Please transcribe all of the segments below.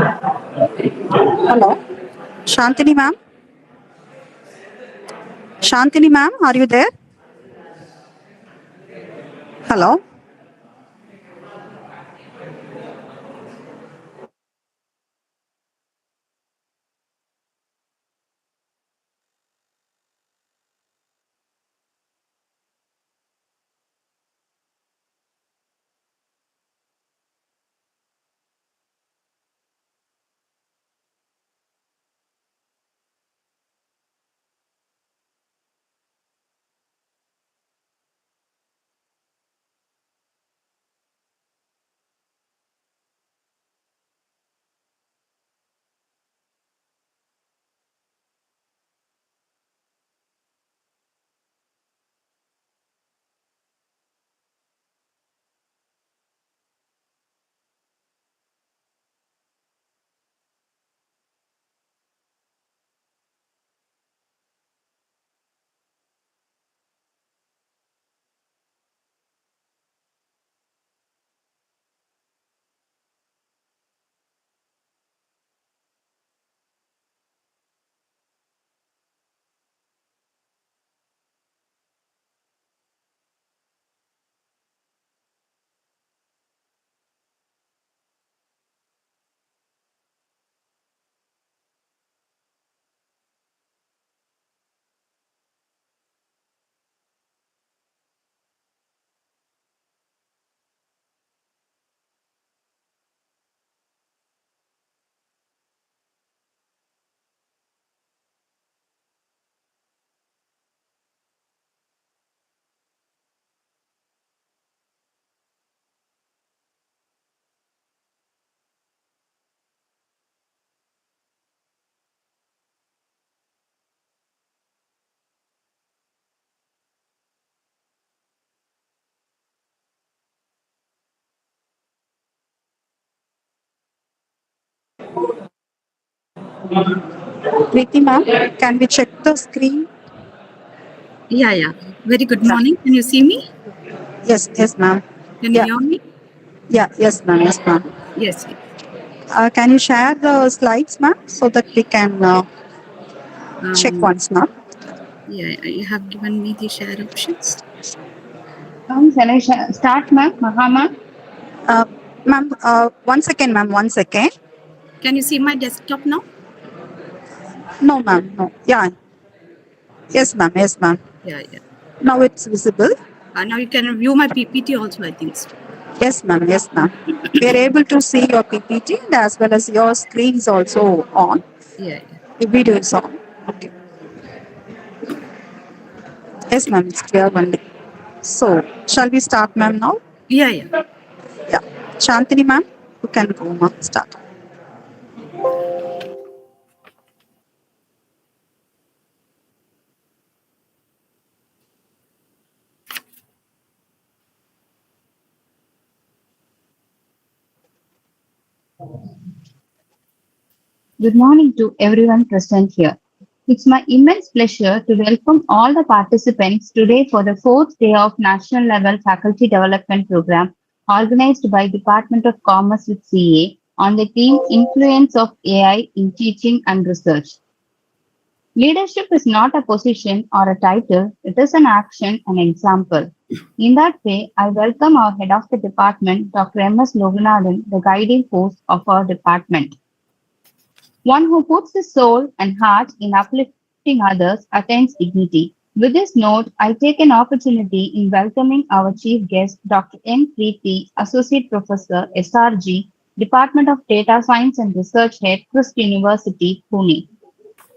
Hello. Shantini ma'am. Shantini ma'am, are you there? Hello. Preeti ma'am, can we check the screen? Yeah. Very good morning. Can you see me? Yes, ma'am. Can you hear me? Yeah, yes, ma'am. Yes. Can you share the slides, ma'am, so that we can check once, ma'am? Yeah, you have given me the share options. Shall I start, ma'am? Maha, ma'am? Ma'am, 1 second, ma'am. 1 second. Can you see my desktop now? No, ma'am. No. Yeah. Yes, ma'am. Yeah. Now it's visible. Now you can view my PPT also, I think so. Yes, ma'am. We are able to see your PPT and as well as your screen is also on. Yeah. The video is on. Okay. Yes, ma'am. It's clear only. So, shall we start, ma'am, now? Yeah. Yeah. Shantini, ma'am, you can go, ma'am. Start. Good morning to everyone present here. It's my immense pleasure to welcome all the participants today for the fourth day of National Level Faculty Development Program organized by Department of Commerce with CA on the theme Influence of AI in Teaching and Research. Leadership is not a position or a title, it is an action, an example. In that way, I welcome our head of the department, Dr. M.S. Loganathan, the guiding force of our department. One who puts his soul and heart in uplifting others attains dignity. With this note, I take an opportunity in welcoming our chief guest, Dr. N.Preethi, Associate Professor, SRG, Department of Data Science and Research Head, Christ University, Pune.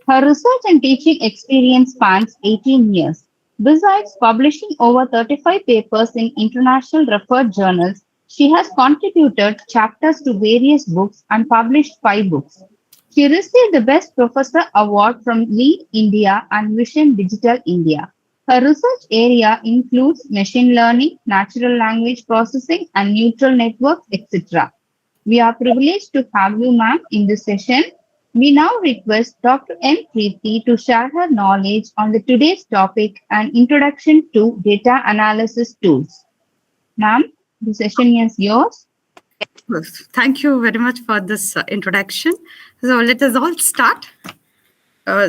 Her research and teaching experience spans 18 years. Besides publishing over 35 papers in international referred journals, she has contributed chapters to various books and published 5 books. She received the Best Professor Award from Lead India and Vision Digital India. Her research area includes machine learning, natural language processing, and neural networks, etc. We are privileged to have you, ma'am, in this session. We now request Dr. N.Preethi to share her knowledge on the today's topic and introduction to data analysis tools. Ma'am, the session is yours. Thank you very much for this introduction. So let us all start.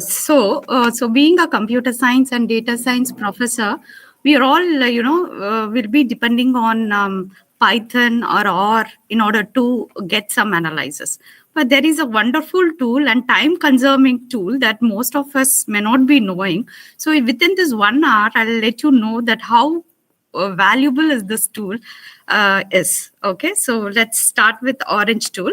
So being a computer science and data science professor, we are all, will be depending on Python or R in order to get some analysis. But there is a wonderful tool and time-consuming tool that most of us may not be knowing. So within this 1 hour, I'll let you know that how valuable is this tool is. Okay, so let's start with Orange tool.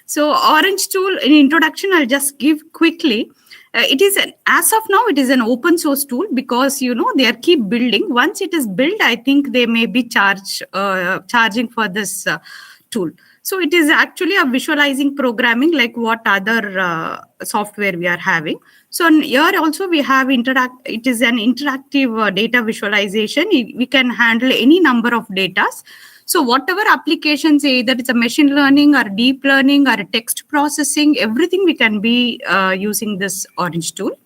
So Orange tool, in introduction, I'll just give quickly. It is as of now, it is an open source tool because they are keep building. Once it is built, I think they may be charging for this tool. So it is actually a visualizing programming like what other software we are having. So here also we have it is an interactive data visualization. We can handle any number of data. So whatever applications, either it's a machine learning or deep learning or text processing, everything we can be using this Orange tool.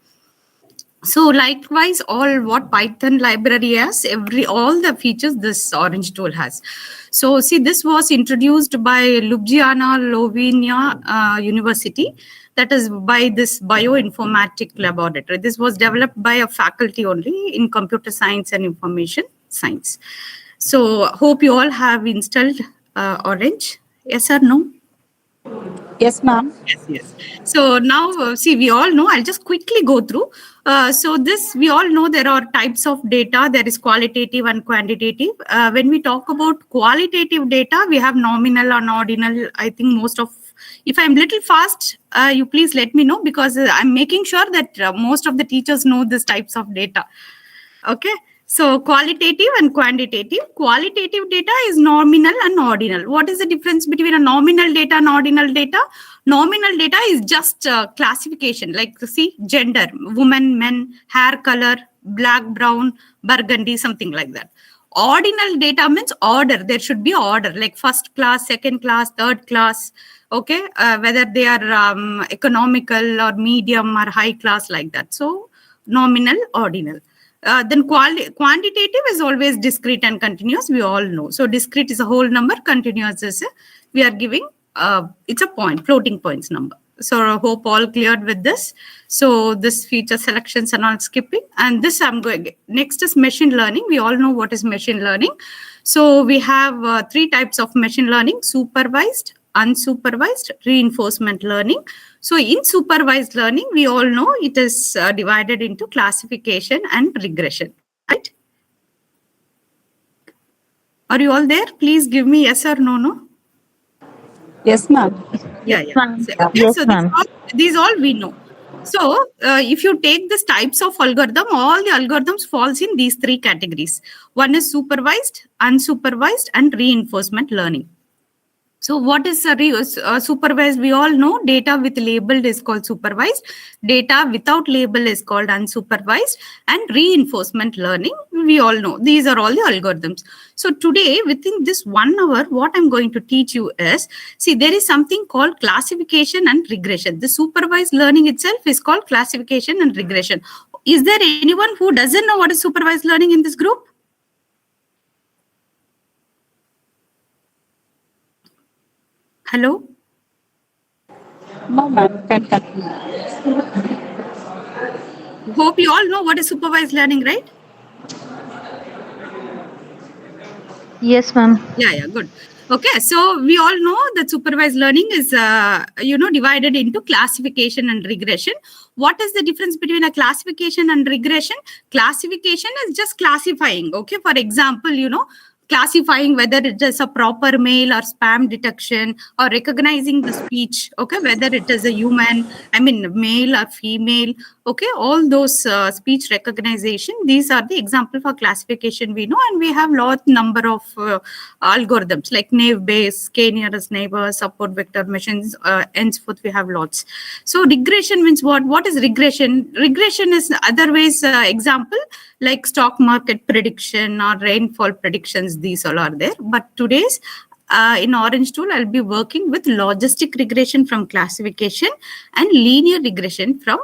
So likewise, all what Python library has, all the features this Orange tool has. So see, this was introduced by Ljubljana Slovenia University. That is by this bioinformatic laboratory. This was developed by a faculty only in computer science and information science. So hope you all have installed Orange. Yes or no? Yes, ma'am. Yes. So now, see, we all know, I'll just quickly go through. So this, we all know there are types of data. There is qualitative and quantitative. When we talk about qualitative data, we have nominal and ordinal. I think most of, if I'm little fast, you please let me know because I'm making sure that most of the teachers know these types of data. Okay. So qualitative and quantitative. Qualitative data is nominal and ordinal. What is the difference between a nominal data and ordinal data? Nominal data is just classification, like see, gender, woman, men, hair color, black, brown, burgundy, something like that. Ordinal data means order. There should be order, like first class, second class, third class. Okay, whether they are economical or medium or high class, like that. So nominal, ordinal. Then quantitative is always discrete and continuous. We all know. So discrete is a whole number. Continuous is we are giving. It's a point, floating points number. So I hope all cleared with this. So this feature selections are not skipping. And this I'm going. Next is machine learning. We all know what is machine learning. So we have 3 types of machine learning: supervised, unsupervised, reinforcement learning. So in supervised learning, we all know it is divided into classification and regression, right? Are you all there? Please give me yes or no. Yes, ma'am. Yeah. So, okay, Yes, so ma'am. these all we know. So if you take these types of algorithm, all the algorithms falls in these 3 categories. One is supervised, unsupervised, and reinforcement learning. So what is supervised? We all know data with labeled is called supervised. Data without label is called unsupervised. And reinforcement learning, we all know. These are all the algorithms. So today, within this 1 hour, what I'm going to teach you is, see, there is something called classification and regression. The supervised learning itself is called classification and regression. Is there anyone who doesn't know what is supervised learning in this group? Hello? No, ma'am. Can continue. Hope you all know what is supervised learning, right? Yes, ma'am. Yeah, good. Okay, so we all know that supervised learning is, divided into classification and regression. What is the difference between a classification and regression? Classification is just classifying. Okay, for example, classifying whether it is a proper mail or spam detection, or recognizing the speech, okay, whether it is a human, male or female, okay, all those speech recognition, these are the example for classification we know, and we have lot number of algorithms like naive Bayes, k nearest neighbor, support vector machines, henceforth we have lots. So regression means what? What is regression? Regression is otherwise example like stock market prediction or rainfall predictions. These all are there. But today's in Orange tool, I'll be working with logistic regression from classification and linear regression from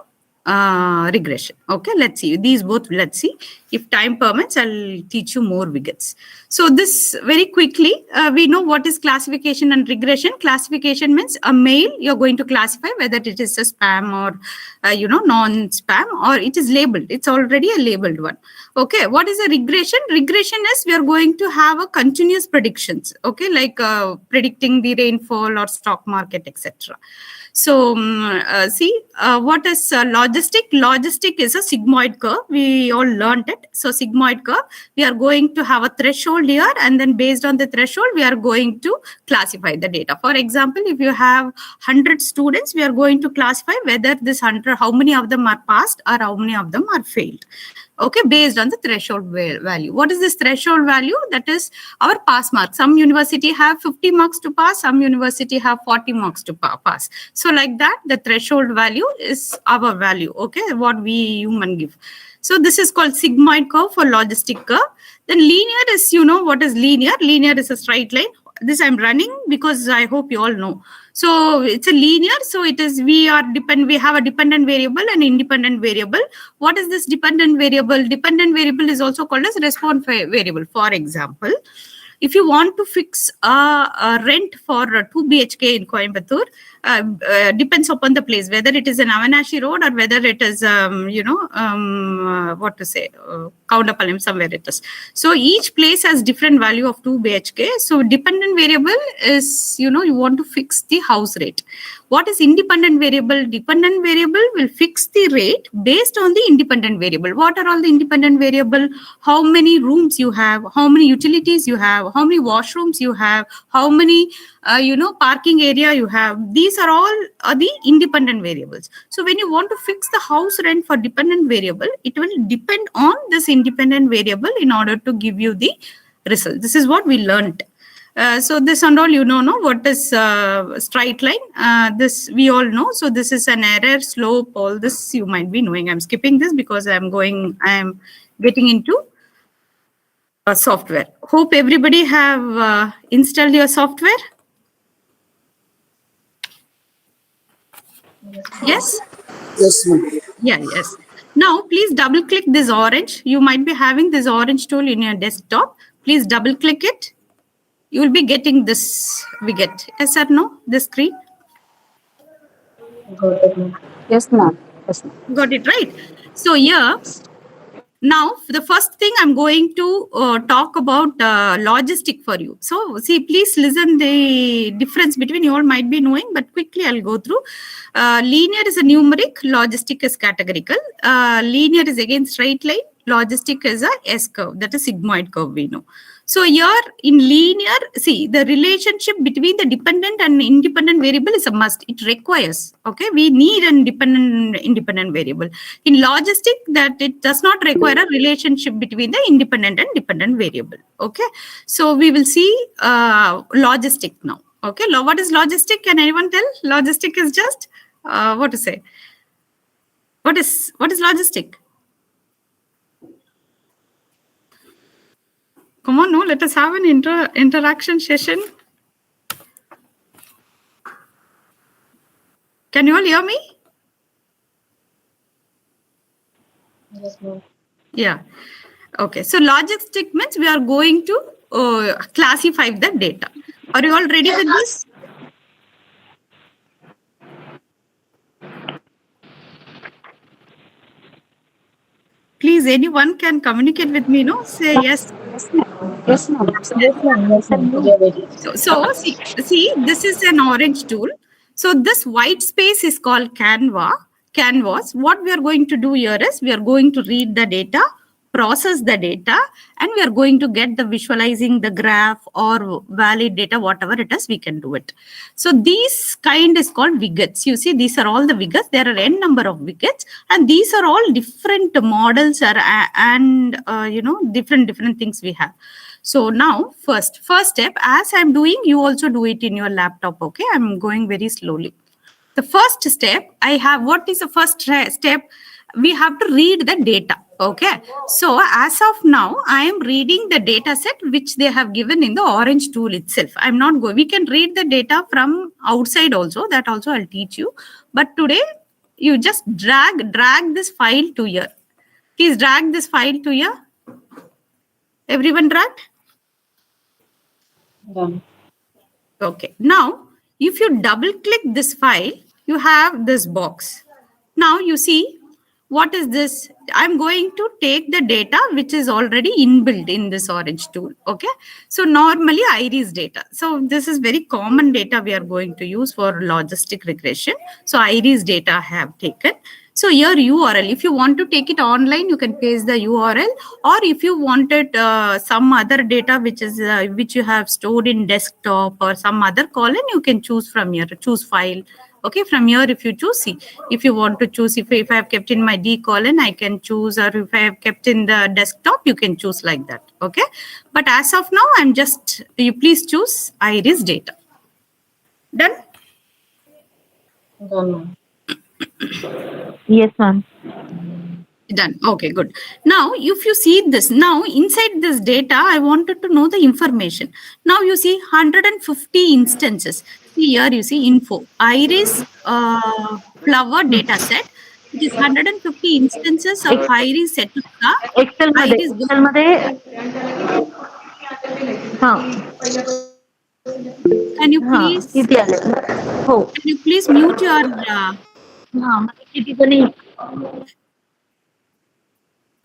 regression. Okay, let's see these both. Let's see if time permits, I'll teach you more widgets. So this very quickly, we know what is classification and regression. Classification means a mail, you're going to classify whether it is a spam or non-spam, or it is labeled. It's already a labeled one. Okay, what is a regression? Regression is we are going to have a continuous predictions. Okay, like predicting the rainfall or stock market, etc. So see, what is logistic? Logistic is a sigmoid curve. We all learned it. So sigmoid curve, we are going to have a threshold here, and then based on the threshold, we are going to classify the data. For example, if you have 100 students, we are going to classify whether this 100, how many of them are passed or how many of them are failed. Okay, based on the threshold value. What is this threshold value? That is our pass mark. Some university have 50 marks to pass, some university have 40 marks to pass. So like that, the threshold value is our value, okay, what we human give. So this is called sigmoid curve for logistic curve. Then linear is, what is linear? Linear is a straight line. This I'm running because I hope you all know. So it's a linear. So it is, we have a dependent variable and independent variable. What is this dependent variable? Dependent variable is also called as response variable. For example, if you want to fix a rent for a 2 BHK in Coimbatore, depends upon the place, whether it is an Avanashi road or whether it is, Kaundapalayam, somewhere it is. So each place has different value of 2 BHK. So dependent variable is, you want to fix the house rate. What is independent variable? Dependent variable will fix the rate based on the independent variable. What are all the independent variable? How many rooms you have, how many utilities you have, how many washrooms you have, how many parking area you have. These are all the independent variables. So when you want to fix the house rent for dependent variable, it will depend on this independent variable in order to give you the result. This is what we learned. So this and all, know what is straight line. This we all know. So this is an error, slope, all this you might be knowing. I'm skipping this because I'm getting into software. Hope everybody have installed your software. Yes? Yes, ma'am. Yeah, yes. Now, please double click this orange. You might be having this orange tool in your desktop. Please double click it. You will be getting this widget. Yes or no? This screen? Yes, ma'am. Yes, ma'am. Got it, right? So here, now the first thing I'm going to talk about logistic for you. So see, please listen the difference between, you all might be knowing, but quickly I'll go through. Linear is a numeric, logistic is categorical. Linear is again straight line, logistic is a S curve, that is sigmoid curve we know. So here in linear, see, the relationship between the dependent and independent variable is a must. It requires, okay, we need an independent variable. In logistic, that it does not require a relationship between the independent and dependent variable, okay. So we will see logistic now, okay. What is logistic? Can anyone tell? Logistic is just, what to say? What is logistic? Come on, no, let us have an interaction session. Can you all hear me? Yes, ma'am. Yeah. Okay. So logistic means we are going to classify the data. Are you all ready with this? Please, anyone can communicate with me, no? Say yes. Yes, ma'am. Yes, ma'am. Yes, ma'am. Yes, ma'am. We are ready. So see, this is an orange tool. So this white space is called canvas. What we are going to do here is we are going to read the data, process the data, and we are going to get the visualizing the graph or valid data, whatever it is, we can do it. So these kind is called widgets. You see, these are all the widgets. There are n number of widgets, and these are all different models and different things we have. So now first step, as I'm doing, you also do it in your laptop. Okay, I'm going very slowly. The first step I have, what is the first step? We have to read the data. Okay, so as of now, I am reading the data set which they have given in the orange tool itself. I'm not going, we can read the data from outside also, that also I'll teach you. But today, you just drag this file to here. Please drag this file to here. Everyone dragged? Done. Okay. Now, if you double click this file, you have this box. Now you see, what is this? I'm going to take the data which is already inbuilt in this orange tool. Okay. So normally iris data. So this is very common data we are going to use for logistic regression. So iris data I have taken. So your URL, if you want to take it online, you can paste the URL, or if you wanted some other data which is which you have stored in desktop or some other column, you can choose from here. Choose file. Okay, from here, if you choose, see, if you want to choose, if I have kept in my D column, I can choose, or if I have kept in the desktop, you can choose like that. Okay, but as of now, I'm just, you please choose iris data. Done? Done, ma'am. Yes, ma'am. Done. Okay, good. Now, if you see this, now inside this data, I wanted to know the information. Now you see 150 instances. See here, you see info. Iris flower data set. It is 150 instances of iris set of the excel iris. मध्ये हां Can you हां please, किती आले हो can you please mute your, हां किती तरी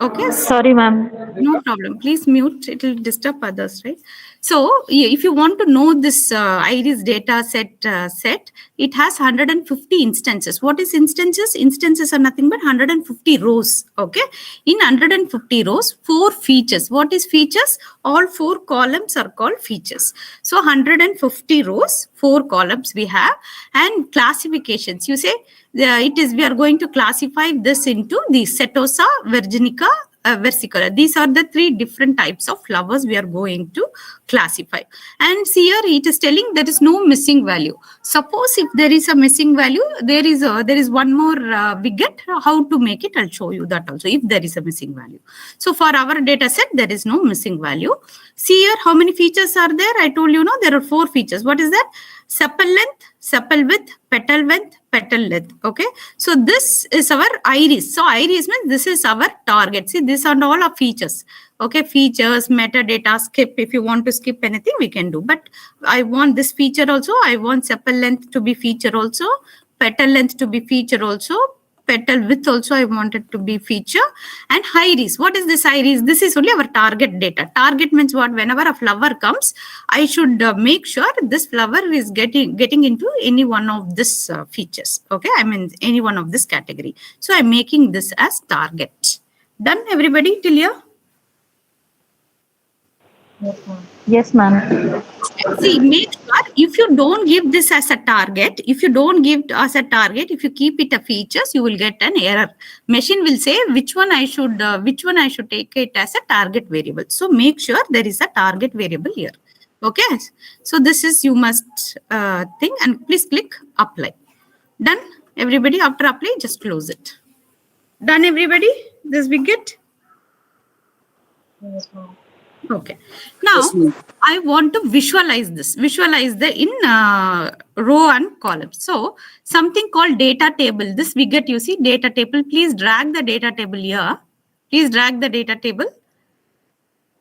okay? Sorry ma'am No problem. Please mute. It will disturb others, right? So, if you want to know this iris data set, it has 150 instances. What is instances? Instances are nothing but 150 rows. Okay. In 150 rows, 4 features. What is features? All 4 columns are called features. So, 150 rows, 4 columns we have, and classifications. You say it is. We are going to classify this into the Setosa, Virginica, versicolor. These are the 3 different types of flowers we are going to classify. And see here, it is telling there is no missing value. Suppose if there is a missing value, there is one more widget. How to make it? I'll show you that also. If there is a missing value. So for our data set, there is no missing value. See here, how many features are there? I told you, no, there are 4 features. What is that? Sepal length, sepal width, petal length. Okay, so this is our iris. So iris means this is our target. See, these are all our features. Okay, features, metadata, skip. If you want to skip anything, we can do. But I want this feature also. I want sepal length to be feature also, petal length to be feature also, petal width also I wanted to be feature, and iris. What is this iris? This is only our target data. Target means what? Whenever a flower comes, I should make sure this flower is getting into any one of this features. Okay, I mean any one of this category. So I'm making this as target. Done, everybody till here? Yes, ma'am. yes ma'am See, make sure if you don't give this as a target, if you keep it a features, you will get an error. Machine will say which one I should take it as a target variable. So make sure there is a target variable here. Okay. So this is, you must think, and please click apply. Done, everybody. After apply, just close it. Done, everybody. This we get. Yes, ma'am. Okay. Now, I want to visualize this. Visualize the in row and column. So, something called data table. This widget, you see, data table. Please drag the data table here. Please drag the data table.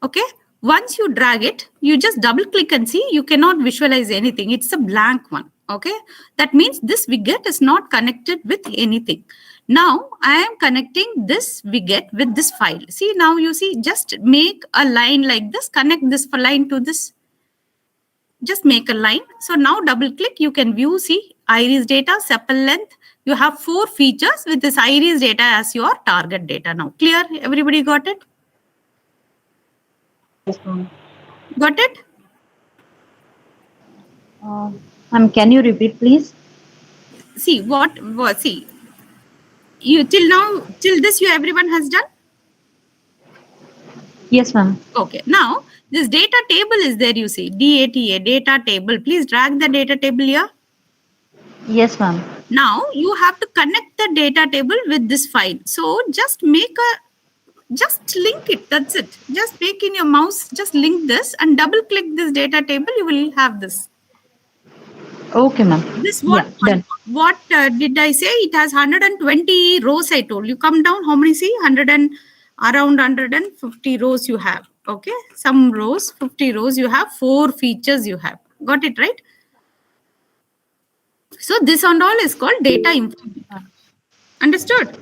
Okay. Once you drag it, you just double click and see. You cannot visualize anything. It's a blank one. Okay. That means this widget is not connected with anything. Now I am connecting this widget with this file. See, now you see, just make a line like this, connect this line to this. Just make a line. So now double click, you can view, see, iris data, sepal length. You have 4 features with this iris data as your target data now. Clear? Everybody got it? Yes, ma'am. Got it? can you repeat please See, see, you till this, everyone has done? yes ma'am Okay. Now, this data table is there, you see, DATA, data table. Please drag the data table here. yes ma'am Now, you have to connect the data table with this file. So, just link it. That's it. Just make in your mouse, just link this and double click this data table. You will have this. Okay, ma'am. This Yeah, done. what did I say? It has 120 rows. I told you. Come down. How many? See, around 150 rows you have. Okay, some rows, 50 rows. You have 4 features. You have got it right. So this and all is called data information. Understood?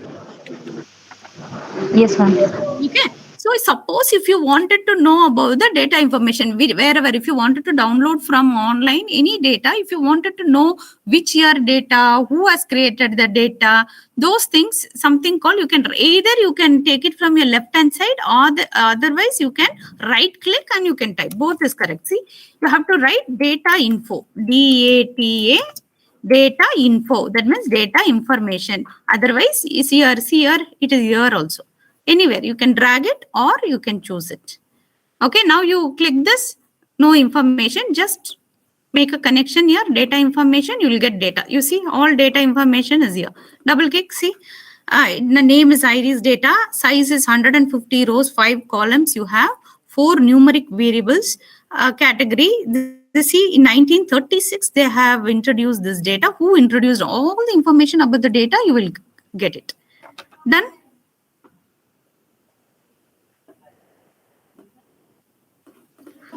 Yes, ma'am. Okay. So suppose if you wanted to know about the data information, wherever, if you wanted to download from online any data, if you wanted to know which year data, who has created the data, those things, something called, you can either you can take it from your left hand side, or otherwise you can right click and you can type. Both is correct. See, you have to write data info, DATA, data info. That means data information. Otherwise, is here, see here, it is here also. Anywhere you can drag it or you can choose it. Okay, now you click this, no information, just make a connection here, data information, you will get data. You see, all data information is here. Double click, see, the name is Iris data, size is 150 rows, 5 columns, you have 4 numeric variables, category. This, see, in 1936, they have introduced this data. Who introduced all the information about the data, you will get it. Done?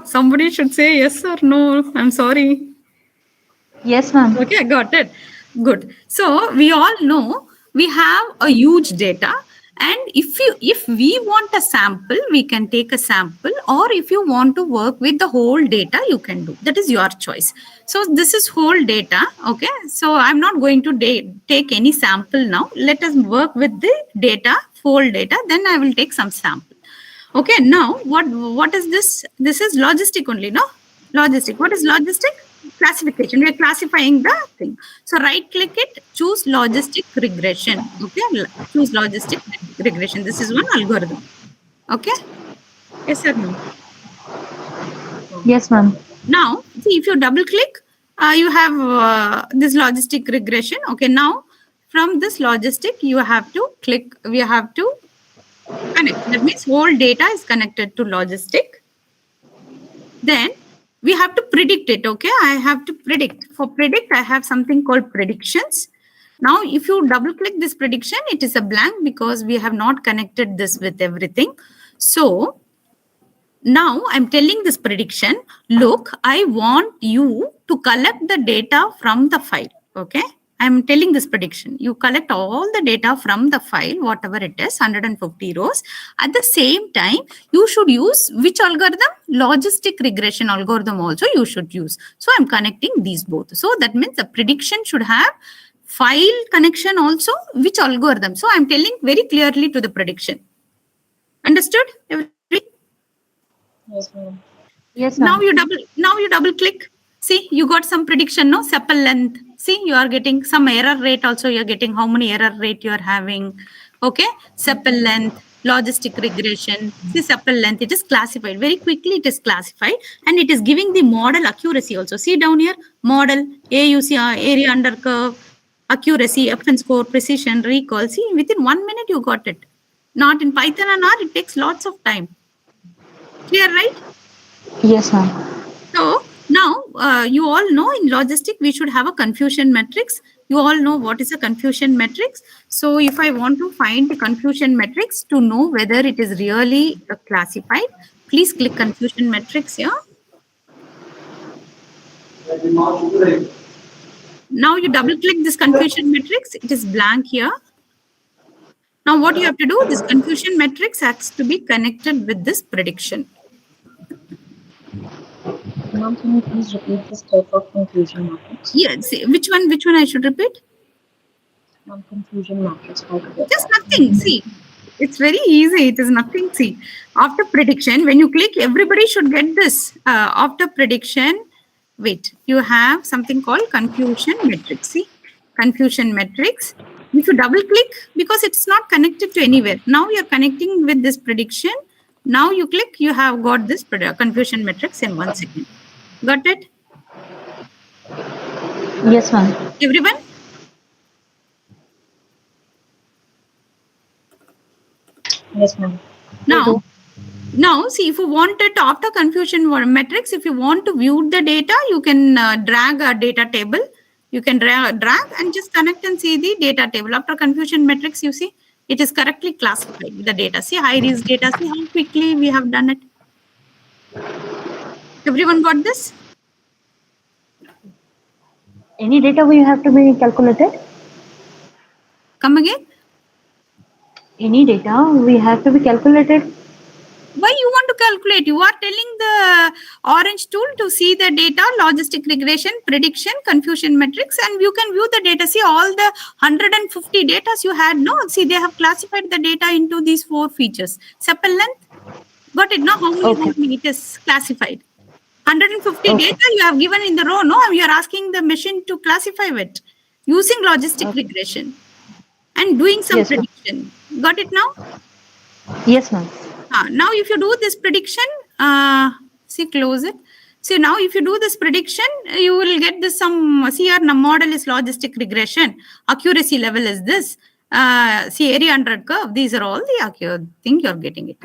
Somebody should say yes or no. I'm sorry. Yes, ma'am. Okay, I got it. Good. So we all know we have a huge data, and if we want a sample, we can take a sample, or if you want to work with the whole data, you can do. That is your choice. So this is whole data. Okay. So I'm not going to take any sample now. Let us work with the data, whole data. Then I will take some sample. Okay, now what is this? This is logistic only, no? Logistic. What is logistic? Classification. We are classifying the thing. So right click it, choose logistic regression. Okay, choose logistic regression. This is one algorithm. Okay. Yes or no? Yes, ma'am. Now, see, if you double click, you have this logistic regression. Okay, now from this logistic, you have to click, we have to connect. That means whole data is connected to logistic. Then we have to predict it. Okay, I have to predict. For predict, I have something called predictions. Now, if you double click this prediction, it is a blank because we have not connected this with everything. So now I'm telling this prediction, look, I want you to collect the data from the file. Okay. I'm telling this prediction. You collect all the data from the file, whatever it is, 150 rows. At the same time, you should use which algorithm? Logistic regression algorithm also you should use. So I'm connecting these both. So that means the prediction should have file connection also, which algorithm. So I'm telling very clearly to the prediction. Understood? Yes, ma'am. Yes, ma'am. Now you double click. See, you got some prediction, no? Sepal length. See, you are getting some error rate also. You're getting how many error rate you're having. Okay. Sepal length, logistic regression. See, sepal length, it is classified. Very quickly it is classified. And it is giving the model accuracy also. See down here, model, AUC, area under curve, accuracy, FN score, precision, recall. See, within 1 minute you got it. Not in Python and R, it takes lots of time. Clear, right? Yes, ma'am. So now you all know in logistic we should have a confusion matrix. You all know what is a confusion matrix. So if I want to find the confusion matrix to know whether it is really classified, please click confusion matrix here. Now you double click this confusion matrix. It is blank here. Now what you have to do, this confusion matrix has to be connected with this prediction. Ma'am, can you please repeat this type of confusion matrix? Yes, which one I should repeat? Ma'am, confusion matrix. How to get Just that? nothing. See, it's very easy. It is nothing. See, after prediction, when you click, everybody should get this. After prediction, wait, you have something called confusion matrix. See, confusion matrix. If you double click, because it's not connected to anywhere. Now you're connecting with this prediction. Now you click, you have got this confusion matrix in 1 second. Got it? Yes, ma'am. Everyone? Yes, ma'am. Now, Now, see, if you wanted to, after confusion metrics, if you want to view the data, you can drag a data table. You can drag and just connect and see the data table. After confusion metrics, you see, it is correctly classified with the data. See, high risk data, see how quickly we have done it. Everyone got this? Any data we have to be calculated? Come again? Any data we have to be calculated? Why you want to calculate? You are telling the orange tool to see the data, logistic regression, prediction, confusion metrics, and you can view the data. See all the 150 data you had. No, see they have classified the data into these 4 features. Sepal length, got it? No, how many it is classified? 150 data you have given in the row. No, you are asking the machine to classify it using logistic regression and doing some prediction. Got it now? Yes, ma'am. Now, if you do this prediction, see, close it. So now, if you do this prediction, you will get this some, see your model is logistic regression. Accuracy level is this. See area under curve. These are all the accurate thing you're getting it.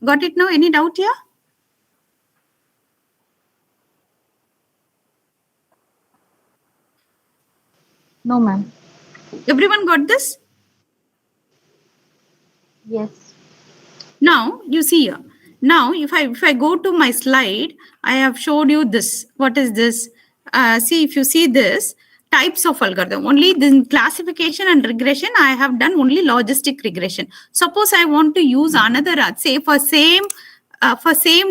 Got it now? Any doubt here? No, ma'am. Everyone got this? Yes. Now you see here. Now if I go to my slide, I have showed you this. What is this? See, if you see this types of algorithm, only the classification and regression, I have done only logistic regression. Suppose I want to use another, say for same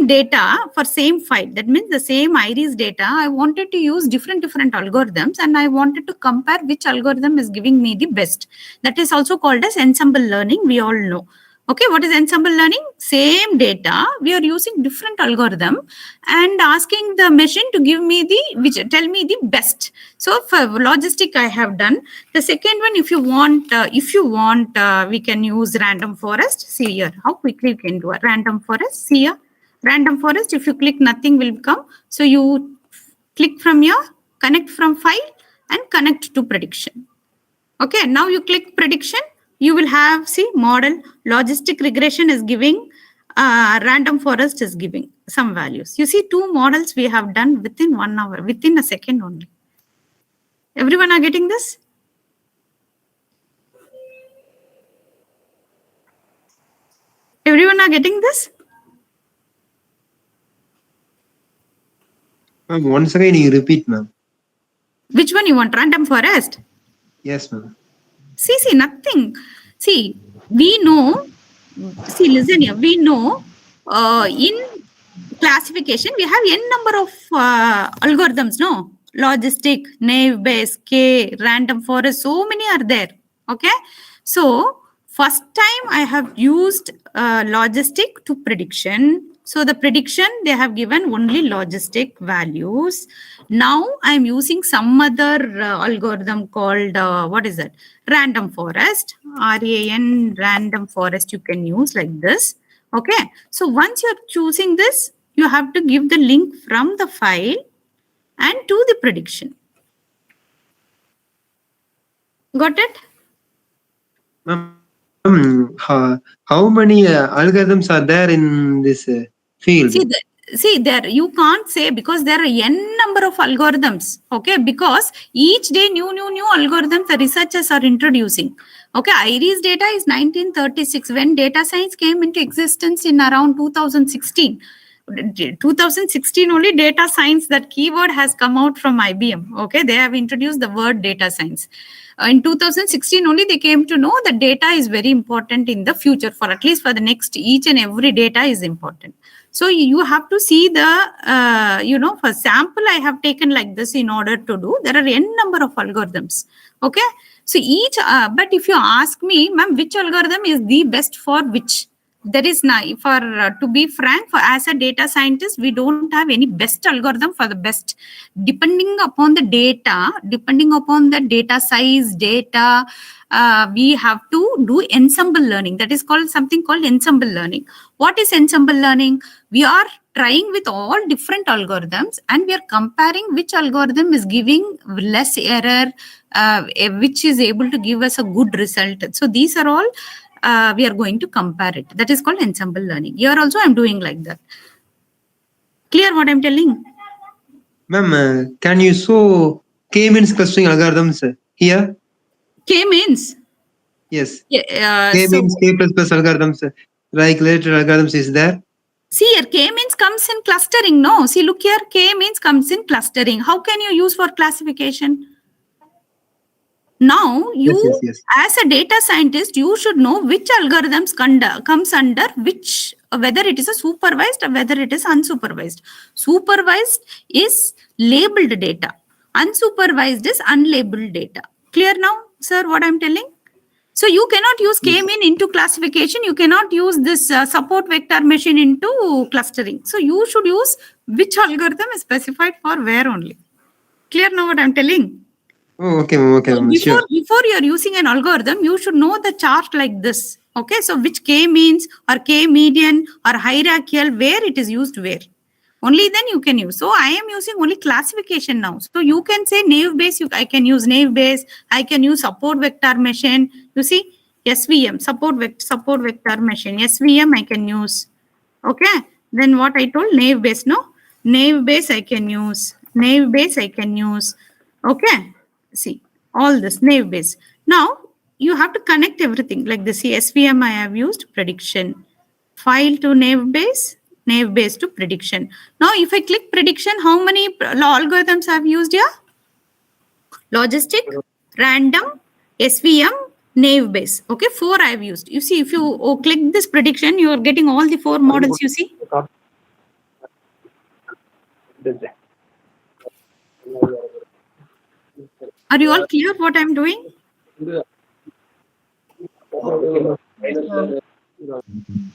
data, for same file, that means the same iris data, I wanted to use different algorithms, and I wanted to compare which algorithm is giving me the best. That is also called as ensemble learning, we all know. Okay, what is ensemble learning? Same data, we are using different algorithm and asking the machine to give me tell me the best. So for logistic, I have done. The second one, if you want, we can use random forest. See here, how quickly you can do a random forest. See here, random forest, if you click, nothing will come. So you click from here, connect from file and connect to prediction. Okay, now you click prediction. You will have, see, model, logistic regression is giving, random forest is giving some values. You see 2 models we have done within 1 hour, within a second only. Everyone are getting this? Everyone are getting this? Ma'am, once again you repeat, ma'am. Which one you want? Random forest? Yes, ma'am. See, nothing. See, we know, see, listen here, we know in classification, we have n number of algorithms, no? Logistic, naive Bayes, K, random forest, so many are there. Okay. So, first time I have used logistic to prediction. So the prediction, they have given only logistic values. Now I'm using some other algorithm called, what is that? Random forest, RAN, random forest you can use like this. Okay. So once you're choosing this, you have to give the link from the file and to the prediction. Got it? How many algorithms are there in this field? See, there you can't say, because there are n number of algorithms. Okay, because each day new algorithms the researchers are introducing. Okay, iris data is 1936 when data science came into existence in around 2016. 2016 only data science, that keyword has come out from IBM. Okay, they have introduced the word data science. In 2016 only they came to know that data is very important in the future, for at least for the next, each and every data is important. So you have to see the, for sample I have taken like this in order to do, there are n number of algorithms. Okay. So each, but if you ask me, ma'am, which algorithm is the best for which? There is not, to be frank, for as a data scientist, we don't have any best algorithm for the best. Depending upon the data, depending upon the data size, data, we have to do ensemble learning. That is called something called ensemble learning. What is ensemble learning? We are trying with all different algorithms and we are comparing which algorithm is giving less error, which is able to give us a good result. So these are all we are going to compare it. That is called ensemble learning. Here also I'm doing like that. Clear what I'm telling? Ma'am, can you show k-means clustering algorithms here? K-means? Yes. So K-means K++ algorithms, like related algorithms is there. see here, K-means comes in clustering. No, see, look here, K-means comes in clustering. How can you use for classification? Now, Yes. as a data scientist, you should know which algorithms comes under which, whether it is a supervised or whether it is unsupervised. Supervised is labeled data. Unsupervised is unlabeled data. Clear now, sir, what I'm telling? So you cannot use K-mean into classification. You cannot use this support vector machine into clustering. So you should use which algorithm is specified for where only. Clear now what I'm telling? Oh, okay, ma'am. Okay, So ma'am. Sure. before you're using an algorithm, you should know the chart like this. Okay, so which K-means or K-median or hierarchical, where it is used where. Only then you can use. So I am using only classification now. So you can say naive Bayes, I can use naive Bayes, I can use support vector machine. You see, SVM, support vector machine, SVM I can use. Okay, then what I told, naive Bayes, no? Naive Bayes I can use. Naive Bayes I can use. Okay, see, all this naive Bayes. Now, you have to connect everything like this. See, SVM I have used, prediction. File to naive Bayes to prediction. Now, if I click prediction, how many algorithms I have used here? Logistic, random, SVM, naive Bayes. Okay, 4 I have used. You see, if you click this prediction, you are getting all the 4 models, you see. Are you all clear what I'm doing?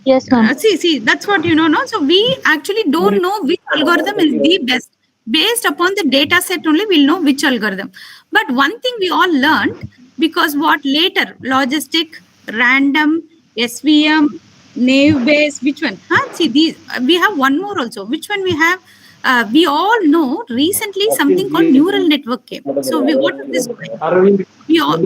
Yes, ma'am. See, that's what you know, no? So we actually don't know which algorithm is the best. Based upon the data set only, we'll know which algorithm. But one thing we all learned, because what later, logistic, random, SVM, naive Bayes, which one? See, these we have one more also. Which one we have? We all know recently something called neural network came. So what is this? We all,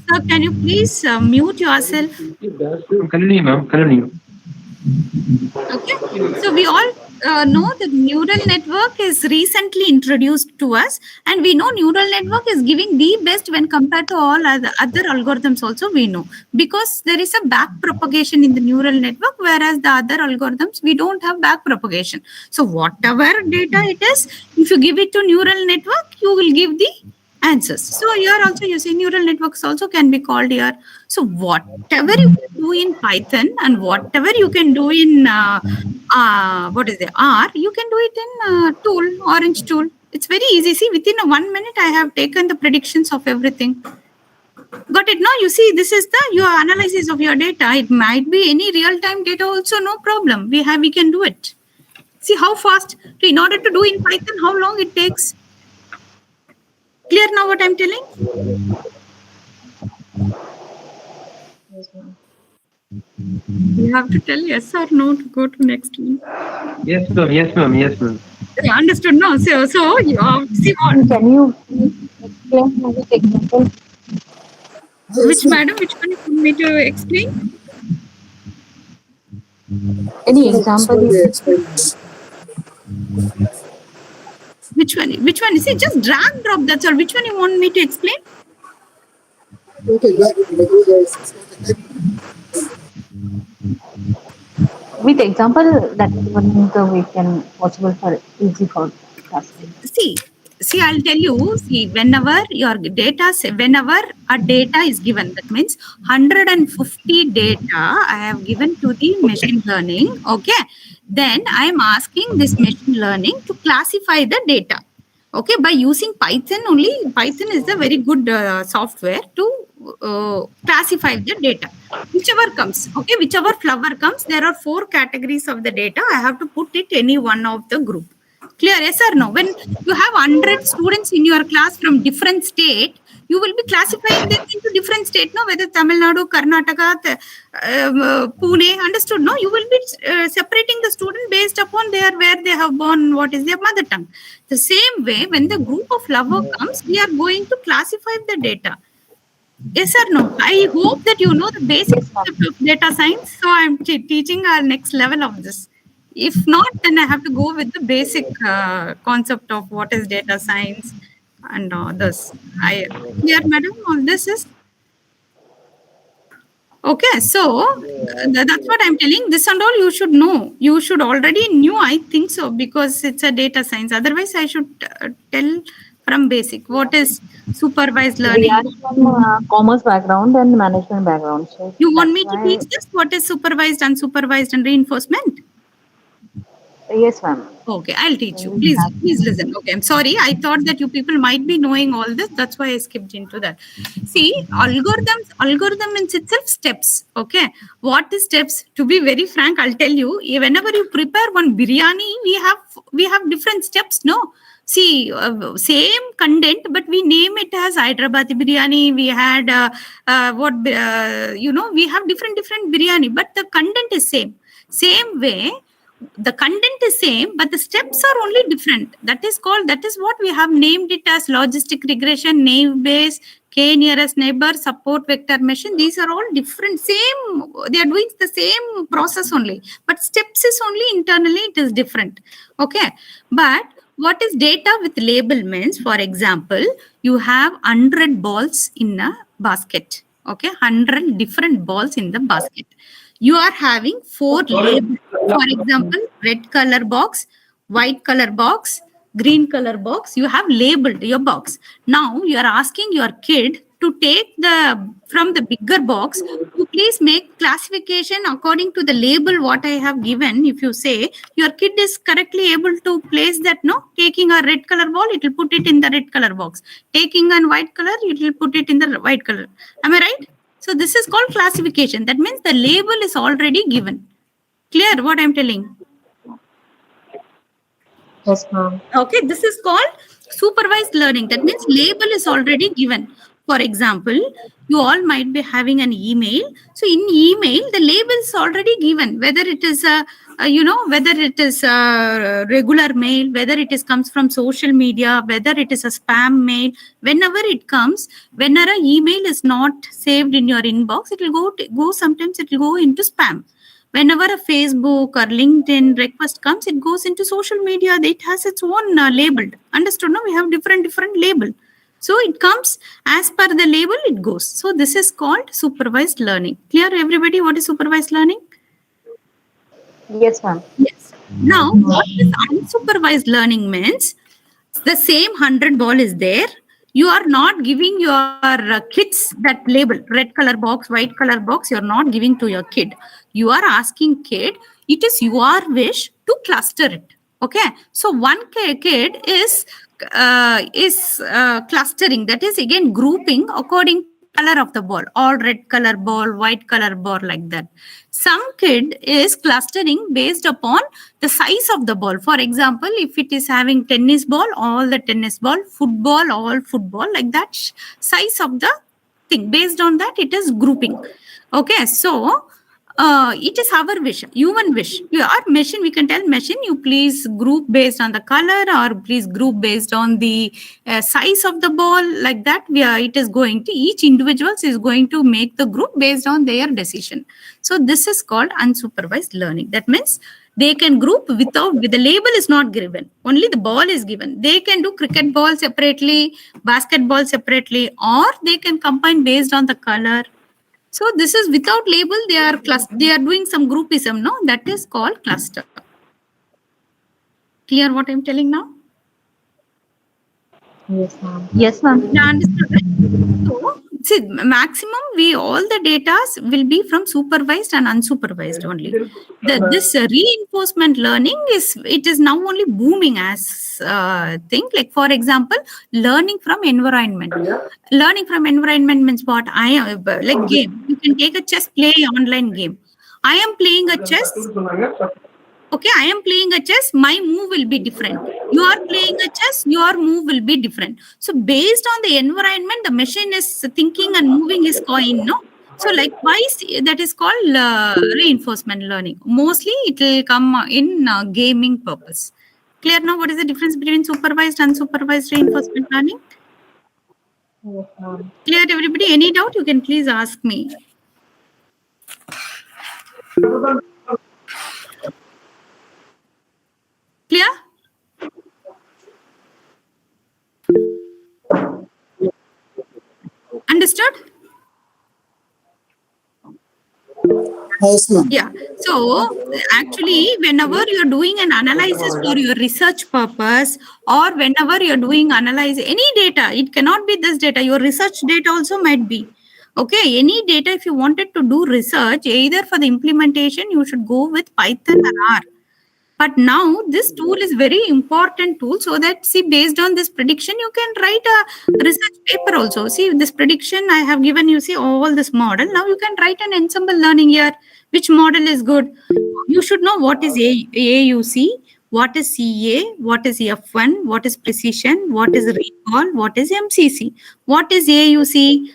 sir, can you please mute yourself? Continue, ma'am. Continue. Okay, so we all know that neural network is recently introduced to us, and we know neural network is giving the best when compared to all other algorithms also we know, because there is a back propagation in the neural network, whereas the other algorithms we don't have back propagation. So whatever data it is, if you give it to neural network, you will give the answers. So here also you see neural networks also can be called here. So whatever you can do in Python and whatever you can do in what is it, R, you can do it in tool, Orange tool. It's very easy. See, within 1 minute I have taken the predictions of everything. Got it? Now you see, this is your analysis of your data. It might be any real-time data also, no problem. We can do it. See how fast. In order to do in Python, how long it takes. Clear now what I'm telling? Yes, ma'am. You have to tell yes or no to go to next one. Yes, ma'am. Yes, ma'am. Yes, ma'am. Yeah, understood? No. So you see what? Can you explain with example? Which madam? Which one you want me to explain? Any example? Which one? Which one? See, just drag drop. That's all. Which one you want me to explain? With example, that one we can possible for easy for class. See, I'll tell you. See, whenever a data is given, that means 150 data I have given to the machine learning. Okay, then I am asking this machine learning to classify the data. Okay, by using Python only. Python is a very good software to classify the data. Whichever comes, okay, whichever flower comes, there are 4 categories of the data. I have to put it any one of the group. Clear? Yes or no? When you have 100 students in your class from different state, You will be classifying them into different states, no? Whether Tamil Nadu, Karnataka, Pune, understood, no? You will be separating the student based upon where they have born, what is their mother tongue. The same way, when the group of lover comes, we are going to classify the data. Yes or no? I hope that you know the basic Yes, ma'am. concept of data science. So I'm teaching our next level of this. If not, then I have to go with the basic concept of what is data science and this. I clear, madam. All this is okay. So that's what I'm telling. This and all you should know. You should already knew. I think so because it's a data science. Otherwise, I should tell from basic. What is supervised We learning? are from commerce background and management background, so You want that's me to why. teach this? What is supervised, unsupervised, and reinforcement? Yes, ma'am. Okay, I'll teach you. We Please, have. please listen. Okay, I'm sorry. I thought that you people might be knowing all this. That's why I skipped into that. See, algorithm in itself steps. Okay, what is steps? To be very frank, I'll tell you. Whenever you prepare one biryani, we have different steps. No, see, same content, but we name it as Hyderabadi biryani. We had we have different biryani, but the content is same. Same way, the content is same, but the steps are only different. That is what we have named it as logistic regression, naive base, k nearest neighbor, support vector machine. These are all different. Same, they are doing the same process only, but steps is only internally it is different. Okay, but what is data with label means? For example, you have 100 balls in a basket. Okay, 100 different balls in the basket. You are having 4 labels. For example, red color box, white color box, green color box. You have labeled your box. Now you are asking your kid to take from the bigger box to please make classification according to the label what I have given. If you say your kid is correctly able to place that, no, taking a red color ball, it will put it in the red color box. Taking a white color, it will put it in the white color. Am I right? So this is called classification. That means the label is already given. Clear what I'm telling? Yes, ma'am. Okay, this is called supervised learning. That means label is already given. For example, you all might be having an email. So in email, the label is already given. Whether it is whether it is a regular mail, whether it is comes from social media, whether it is a spam mail. Whenever it comes, whenever an email is not saved in your inbox, it will go. Sometimes it will go into spam. Whenever a Facebook or LinkedIn request comes, it goes into social media. It has its own labeled. Understood? No, we have different label. So it comes as per the label. It goes. So this is called supervised learning. Clear, everybody? What is supervised learning? Yes, ma'am. Yes. Now, what is unsupervised learning means? The same 100 ball is there. You are not giving your kids that label, red color box, white color box. You're not giving to your kid. You are asking kid, it is your wish to cluster it. Okay. So one kid is clustering. That is again grouping according to color of the ball, all red color ball, white color ball, like that. Some kid is clustering based upon the size of the ball. For example, if it is having tennis ball, all the tennis ball, football, all football, like that size of the thing. Based on that, it is grouping. Okay, so it is our wish, human wish. Our machine, we can tell machine, you please group based on the color or please group based on the size of the ball, like that. It is going to, each individual is going to make the group based on their decision. So this is called unsupervised learning. That means they can group with the label is not given. Only the ball is given. They can do cricket ball separately, basketball separately, or they can combine based on the color. So this is without label. They are doing some groupism. No, that is called cluster. Clear what I'm telling now? Yes, ma'am. Yes, ma'am. Yeah, understood, right? So, see, maximum all the data will be from supervised and unsupervised only. This reinforcement learning is now only booming as thing. Like for example, learning from environment. Learning from environment means what? Like game. You can take a chess, play online game. I am playing a chess. Okay, I am playing a chess, my move will be different. You are playing a chess, your move will be different. So based on the environment, the machine is thinking and moving is coin, no? So likewise, that is called reinforcement learning. Mostly it will come in gaming purpose. Clear now what is the difference between supervised and unsupervised reinforcement learning? Yes, ma'am. Clear everybody? Any doubt you can please ask me. Clear? Understood? Yes, ma'am. Yeah. So actually, whenever you're doing an analysis for your research purpose, or whenever you're doing analyze any data, it cannot be this data. Your research data also might be. Okay, any data, if you wanted to do research, either for the implementation, you should go with Python or R. But now this tool is very important tool, so that see, based on this prediction, you can write a research paper also. See, this prediction I have given you, see all this model. Now you can write an ensemble learning here. Which model is good? You should know what is AUC, what is CA, what is F1, what is precision, what is recall, what is MCC, what is AUC.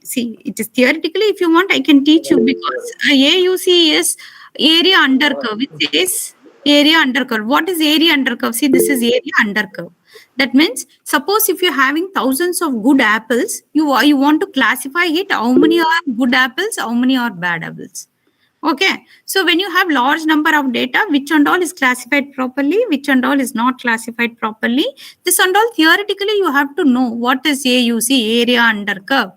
See, it is theoretically, if you want, I can teach you, because AUC is area under curve. It says area under curve. What is area under curve? See, this is area under curve. That means, suppose if you're having thousands of good apples, you want to classify it, how many are good apples, how many are bad apples. Okay, so when you have large number of data, which and all is classified properly, which and all is not classified properly, this and all theoretically you have to know what is AUC, area under curve.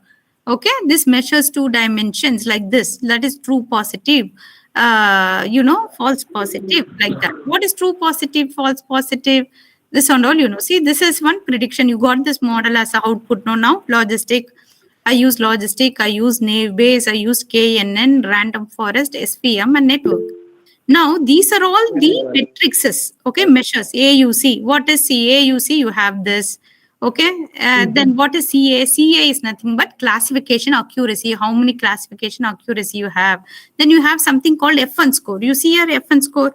Okay, this measures 2 dimensions like this. That is true positive, false positive, like that. What is true positive, false positive? This and all, see, this is one prediction. You got this model as a output. Now logistic. I use logistic, I use naive Bayes, I use KNN, random forest, SVM, and network. Now, these are all the matrices, okay, measures, AUC. What is AUC? You have this, okay. Then what is CA? CA is nothing but classification accuracy, how many classification accuracy you have. Then you have something called F1 score. You see your F1 score?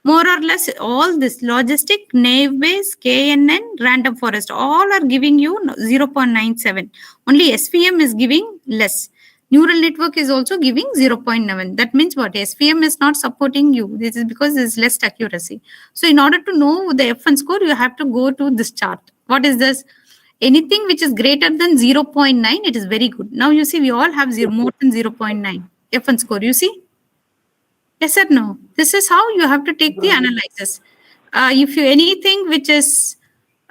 More or less all this logistic, naive Bayes, KNN, random forest, all are giving you 0.97. Only SVM is giving less. Neural network is also giving 0.9. That means what? SVM is not supporting you. This is because there's less accuracy. So in order to know the F1 score, you have to go to this chart. What is this? Anything which is greater than 0.9, it is very good. Now you see, we all have more than 0.9 F1 score. You see? Yes or no? This is how you have to take the analysis. If you anything which is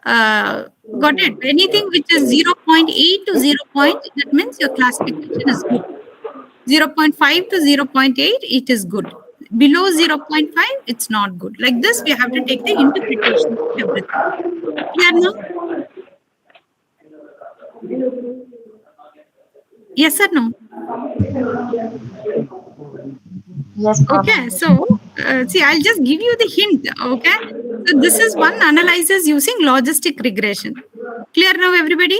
got it, anything which is 0.8 to 0. That means your classification is good. 0.5 to 0.8, it is good. Below 0.5, it's not good. Like this, we have to take the interpretation of everything. Clear now? Yes or no? Yes, ma'am. Okay, so see, I'll just give you the hint. Okay, so this is one analysis using logistic regression. Clear now, everybody?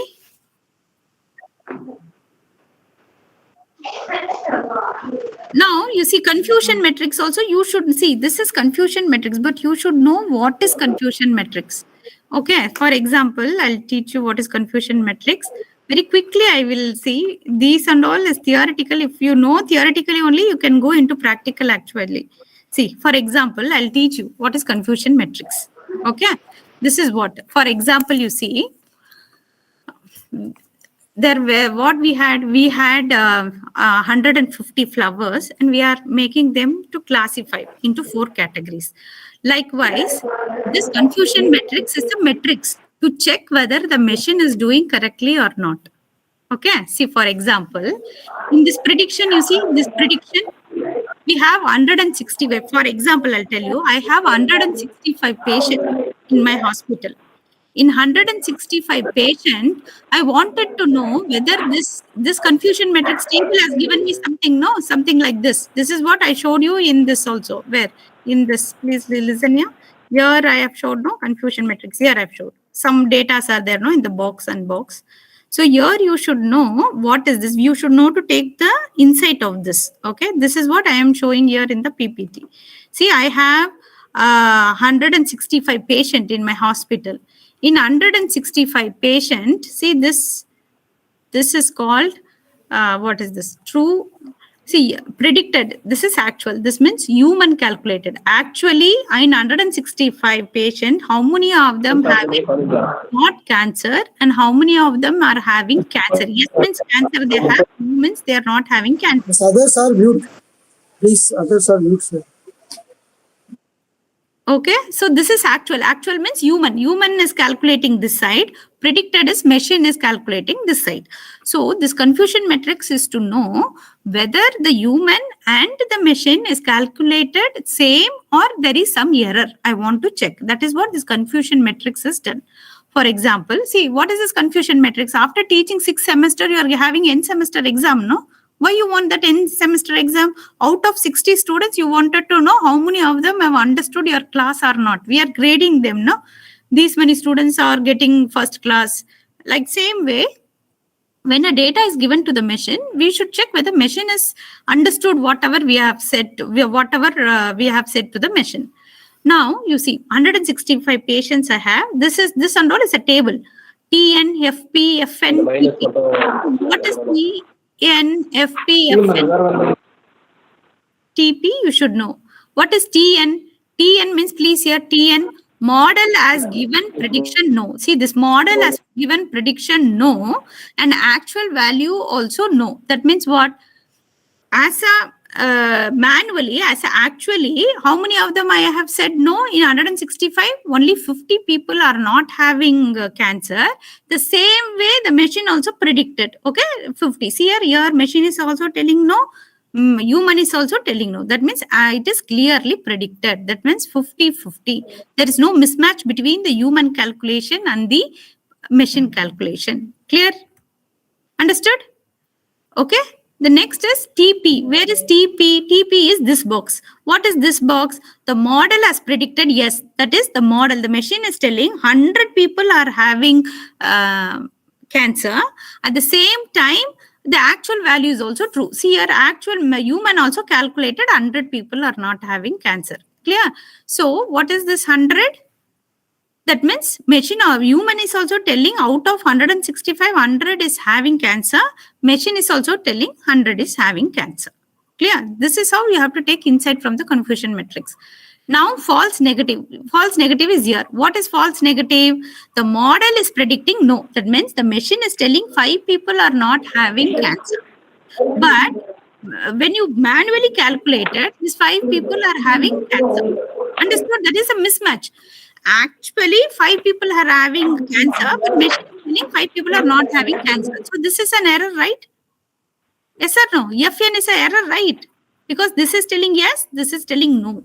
Now you see confusion matrix also. You should see this is confusion matrix, but you should know what is confusion matrix. Okay, for example, I'll teach you what is confusion matrix. Very quickly, I will see these and all is theoretical. If you know theoretically only, you can go into practical actually. See, for example, I'll teach you what is confusion matrix. Okay, this is what, for example, you see, there were what we had 150 flowers, and we are making them to classify into 4 categories. Likewise, this confusion matrix is a matrix to check whether the machine is doing correctly or not. Okay, see, for example, in this prediction, you see this prediction, we have 165. For example, I'll tell you, I have 165 patients in my hospital. In 165 patients, I wanted to know whether this confusion matrix table has given me something like this. This is what I showed you in this also. Where? In this, please listen here. Here I have showed confusion matrix. Here I have showed. Some data are there in the box and box. So here you should know what is this. You should know to take the insight of this. Okay, this is what I am showing here in the PPT. See, I have 165 patient in my hospital. In 165 patient, see this is called, what is this? True. See, predicted, this is actual. This means human calculated. Actually, in 165 patient, how many of them having not cancer and how many of them are having cancer? Yes means cancer they have, no means they are not having cancer. Yes, others are mute. Please, others are mute, sir. Okay, so this is actual. Actual means human. Human is calculating this side. Predicted is machine is calculating this side. So this confusion matrix is to know whether the human and the machine is calculated same or there is some error. I want to check. That is what this confusion matrix is done. For example, see, what is this confusion matrix? After teaching 6 semester, you are having end semester exam, no? Why you want that end semester exam? Out of 60 students, you wanted to know how many of them have understood your class or not. We are grading them, no? These many students are getting first class. Like same way, when a data is given to the machine, we should check whether machine has understood whatever we have said, whatever we have said to the machine. Now, you see, 165 patients I have. This and all is a table. TN, FP, FN, TP. What is TN, FP, FN? TP, you should know. What is TN? TN means, please here, TN. Model as given prediction no. See, this model as given prediction no and actual value also no. That means what? As a manually, as a actually, how many of them I have said no? In 165, only 50 people are not having cancer. The same way the machine also predicted. Okay, 50. See here machine is also telling no. Human is also telling no. That means it is clearly predicted. That means 50-50. There is no mismatch between the human calculation and the machine calculation. Clear? Understood? Okay. The next is TP. Where is TP? TP is this box. What is this box? The model has predicted, yes, that is the model. The machine is telling 100 people are having cancer. At the same time, the actual value is also true. See here, actual human also calculated 100 people are not having cancer. Clear? So what is this 100? That means machine or human is also telling out of 165, 100 is having cancer. Machine is also telling 100 is having cancer. Clear? This is how you have to take insight from the confusion matrix. Now, false negative. False negative is here. What is false negative? The model is predicting no. That means the machine is telling 5 people are not having cancer. But when you manually calculate it, these 5 people are having cancer. Understood? That is a mismatch. Actually, 5 people are having cancer, but machine is telling 5 people are not having cancer. So this is an error, right? Yes or no? FN is an error, right? Because this is telling yes, this is telling no.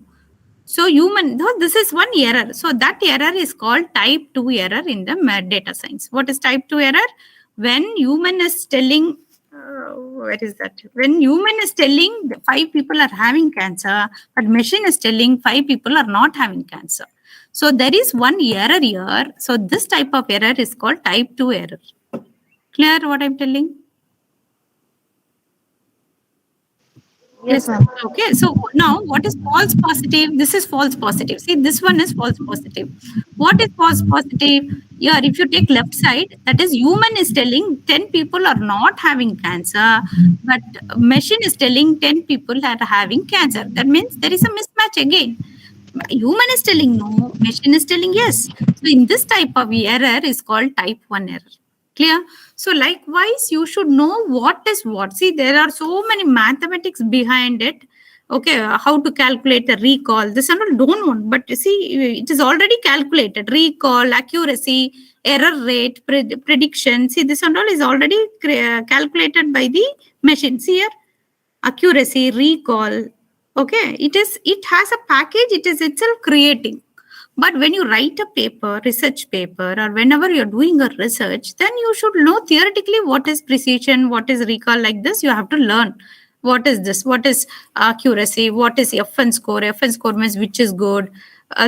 So human, this is one error. So that error is called type 2 error in the data science. What is type 2 error? When human is telling, where is that? When human is telling 5 people are having cancer, but machine is telling 5 people are not having cancer. So there is one error here. So this type of error is called type 2 error. Clear what I'm telling? Yes, ma'am. Okay, so now what is false positive? This is false positive. See, this one is false positive. What is false positive? Here, if you take left side, that is human is telling 10 people are not having cancer, but machine is telling 10 people are having cancer. That means there is a mismatch again. Human is telling no, machine is telling yes. So in this type of error is called type 1 error. Clear? So likewise, you should know what is what. See, there are so many mathematics behind it. Okay, how to calculate the recall. This and all don't want, but see, it is already calculated. Recall, accuracy, error rate, prediction. See, this and all is already calculated by the machine. See here, accuracy, recall. Okay, it has a package. It is itself creating. But when you write a paper, research paper, or whenever you're doing a research, then you should know theoretically what is precision, what is recall. Like this, you have to learn. What is this? What is accuracy? What is FN score? FN score means which is good.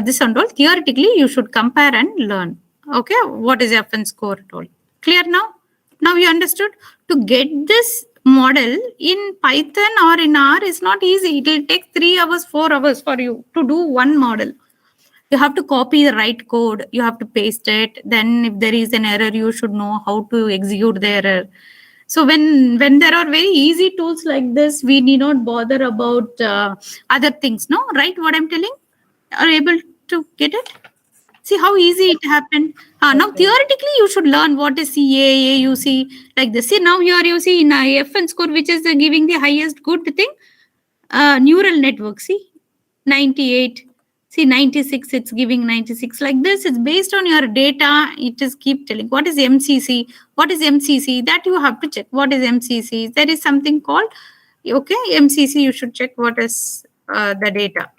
This and all. Theoretically, you should compare and learn. Okay, what is FN score at all? Clear now? Now you understood? To get this model in Python or in R is not easy. It will take 3 hours, 4 hours for you to do one model. You have to copy the right code. You have to paste it. Then if there is an error, you should know how to execute the error. So when there are very easy tools like this, we need not bother about other things. No, right? What I'm telling? Are you able to get it? See how easy it happened. Now theoretically, you should learn what is CA, AUC, like this. See, now you are using FN score, which is giving the highest good thing. Neural network, see, 98. See, 96, it's giving 96. Like this, it's based on your data. It is keep telling what is MCC. What is MCC? That you have to check. What is MCC? There is something called, okay, MCC. You should check what is the data.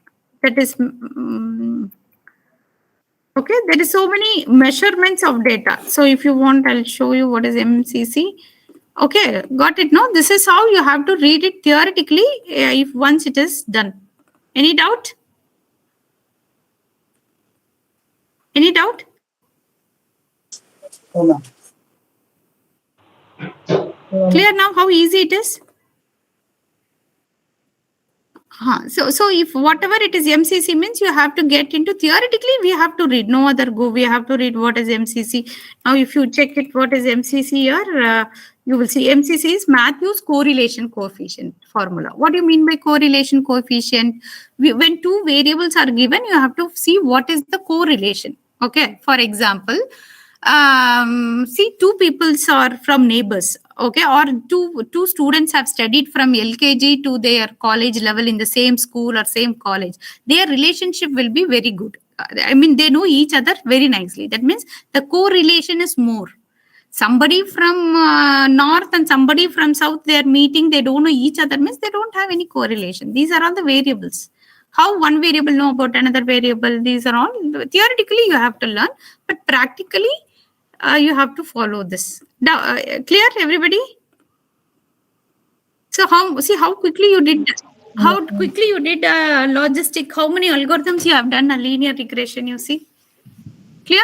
That is, okay, there is so many measurements of data. So if you want, I'll show you what is MCC. Okay, got it? No, this is how you have to read it theoretically if once it is done. Any doubt? Any doubt? Oh, no. Clear now how easy it is? So if whatever it is MCC means, you have to get into theoretically, we have to read, no other go. We have to read what is MCC. Now, if you check it, what is MCC here, you will see MCC is Matthews correlation coefficient formula. What do you mean by correlation coefficient? When two variables are given, you have to see what is the correlation. Okay, for example, see, two peoples are from neighbors, okay, or two students have studied from LKG to their college level in the same school or same college. Their relationship will be very good. I mean, they know each other very nicely. That means the correlation is more. Somebody from north and somebody from south, they are meeting, they don't know each other, means they don't have any correlation. These are all the variables. How one variable know about another variable, these are all theoretically you have to learn, but practically you have to follow this. Now, clear, everybody? So how quickly you did? How quickly you did logistic? How many algorithms you have done a linear regression? You see, clear?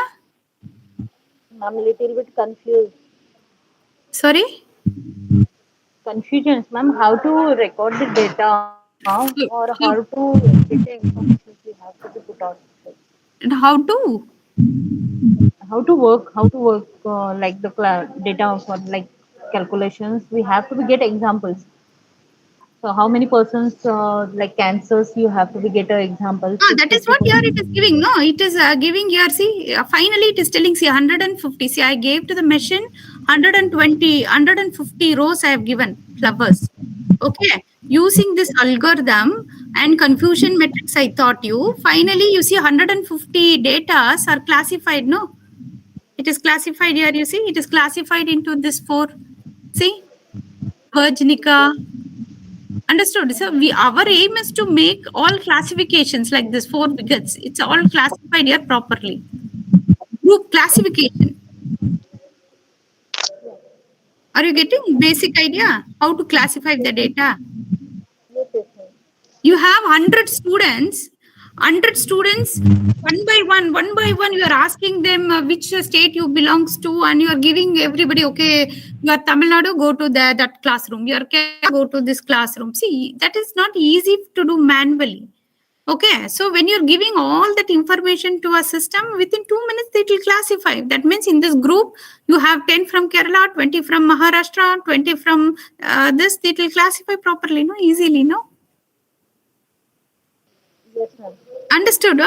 I'm a little bit confused. Sorry. Confusions, ma'am. How to record the data or how to get the information we have to be put out. And how to? How to work like the data for like calculations. We have to get examples. So how many persons like cancers you have to get examples. That is what here it is giving. No, it is giving here. See, finally it is telling, see, 150. See, I gave to the machine 150 rows I have given, flowers. Okay, using this algorithm and confusion metrics I taught you, finally you see 150 data are classified, no? It is classified here, you see, it is classified into this 4. See, Virginica. Understood. So our aim is to make all classifications like this 4 wickets. It's all classified here properly. Group classification. Are you getting basic idea how to classify the data? You have 100 students. 100 students, one by one, you are asking them which state you belongs to, and you are giving everybody, okay, you are Tamil Nadu, go to that classroom. You are Kerala, go to this classroom. See, that is not easy to do manually. Okay, so when you're giving all that information to a system, within 2 minutes, it will classify. That means in this group, you have 10 from Kerala, 20 from Maharashtra, 20 from this, it will classify properly, no, easily, no? Yes, ma'am. Understood.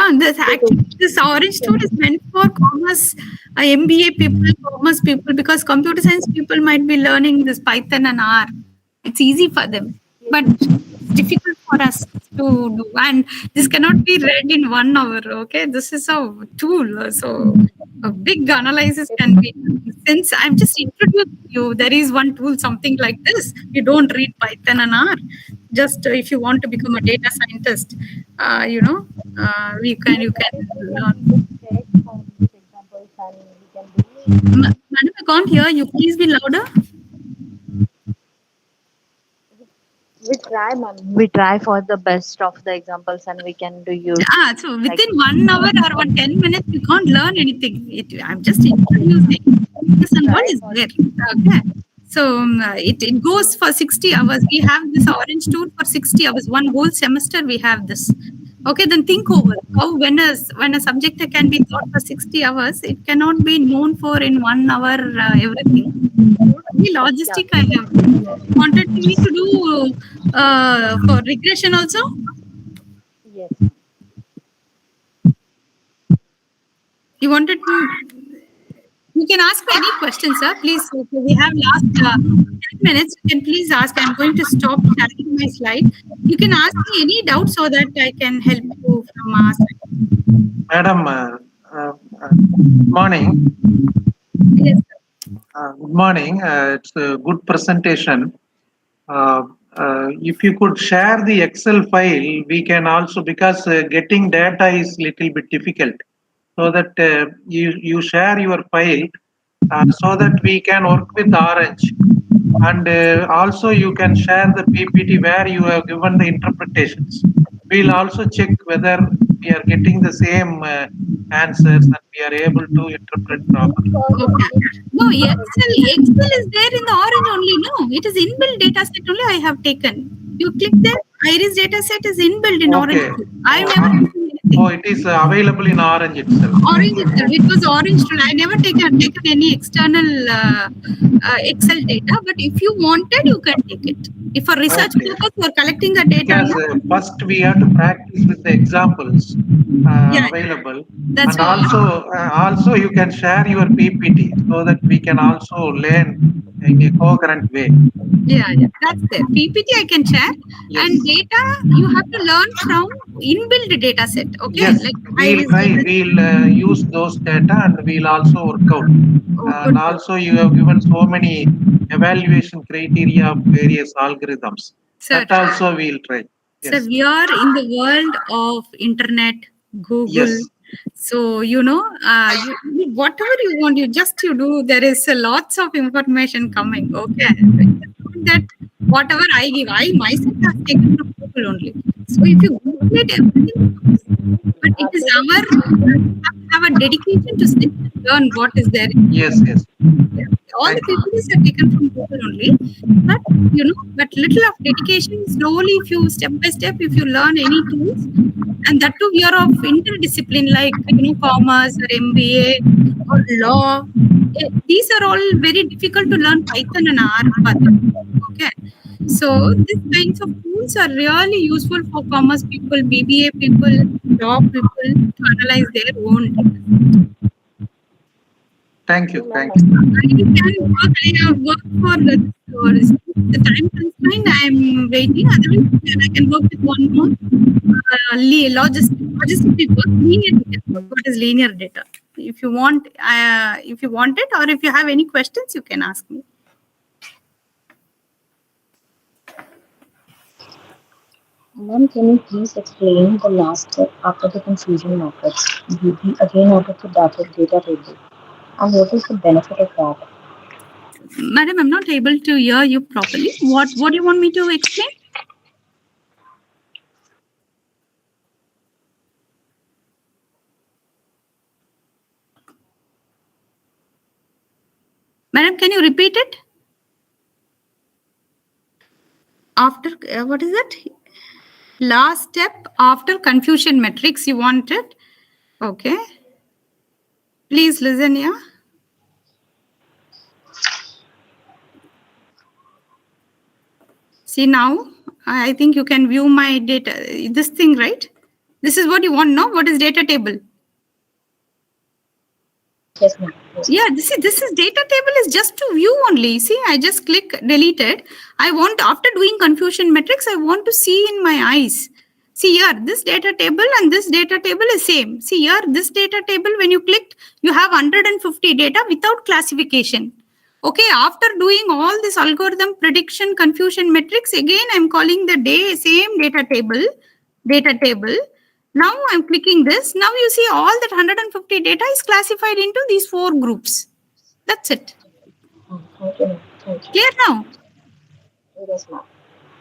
This orange tool is meant for commerce, MBA people, commerce people, because computer science people might be learning this Python and R. It's easy for them, but it's difficult for us to do. And this cannot be read in 1 hour. Okay, this is a tool. So a big analysis can be. Since I've just introduced you, there is one tool, something like this. You don't read Python and R. Just if you want to become a data scientist, you can learn. Madam, I can't hear you. Please be louder. We try, ma'am. We try for the best of the examples, and we can do use. So within 1 hour or 10 minutes, you can't learn anything. I'm just introducing. Listen, what is there? Okay. So it goes for 60 hours. We have this orange tool for 60 hours. 1 whole semester we have this. Okay, then think over how when a subject can be taught for 60 hours, it cannot be known for in 1 hour everything. The logistic I have wanted me to do for regression also. Yes. You wanted to. You can ask me any questions, sir. Please, we have last 10 minutes. You can please ask. I'm going to stop sharing my slide. You can ask me any doubt so that I can help you from our side. Madam, good morning. Yes, Good morning. It's a good presentation. If you could share the Excel file, we can also, because getting data is little bit difficult, so that you share your file so that we can work with Orange. And also you can share the PPT where you have given the interpretations. We'll also check whether we are getting the same answers and we are able to interpret properly. okay. No, Excel is there in the orange only. No, it is inbuilt data set only I have taken. You click there, Iris data set is inbuilt in orange. Okay. I have never taken anything. Oh, it is available in Orange itself. Orange itself. It was orange tool. I never taken any external Excel data, but if you wanted, you can take it. If for research Okay. purpose, for collecting the data. Because first we have to practice with the examples available, That's and all. also you can share your PPT so that we can also learn in a coherent way. Yeah, that's there. PPT I can share, Yes. and data you have to learn from inbuilt data set. Okay, Yes, like we'll try. We'll use those data and we'll also work out. And also, you have given so many evaluation criteria of various algorithms. Sir. That also we'll try. So Yes. we are in the world of internet, Google. Yes. So whatever you want, you do. There is lots of information coming. Okay, that whatever I give, I myself have taken from Google only. So if you Google it, everything comes. But it is have a dedication to sit and learn what is there. Yes. All the people are taken from Google only, but little of dedication. Slowly, if you step by step, if you learn any tools, and that too, we are of interdiscipline like commerce or MBA or law. These are all very difficult to learn Python and R. Okay, so these kinds of tools are really useful for commerce people, BBA people, law people to analyze their own data. Thank you. I have worked for the time constraint. I am waiting. Otherwise, I can work with one more logistic work. Linear data. What is linear data? If you want it, or if you have any questions, you can ask me. Ma'am, can you please explain the last step after the confusion matrix, again out of the data table, and what is the benefit of that? Madam, I'm not able to hear you properly. What do you want me to explain? Madam, can you repeat it? After what is it? Last step after confusion matrix you wanted. Okay. Please listen, yeah. See now, I think you can view my data. This thing, right? This is what you want, no? What is data table? Yes, ma'am. Yeah, this is data table is just to view only. See, I just click deleted. I want, after doing confusion matrix, I want to see in my eyes. See here, this data table and this data table is same. See here, this data table, when you clicked, you have 150 data without classification. Okay, after doing all this algorithm prediction confusion matrix, again I'm calling the same data table. Now I'm clicking this. Now you see all that 150 data is classified into these 4 groups. That's it. Thank you, ma'am. Thank you. Clear now? Yes, ma'am.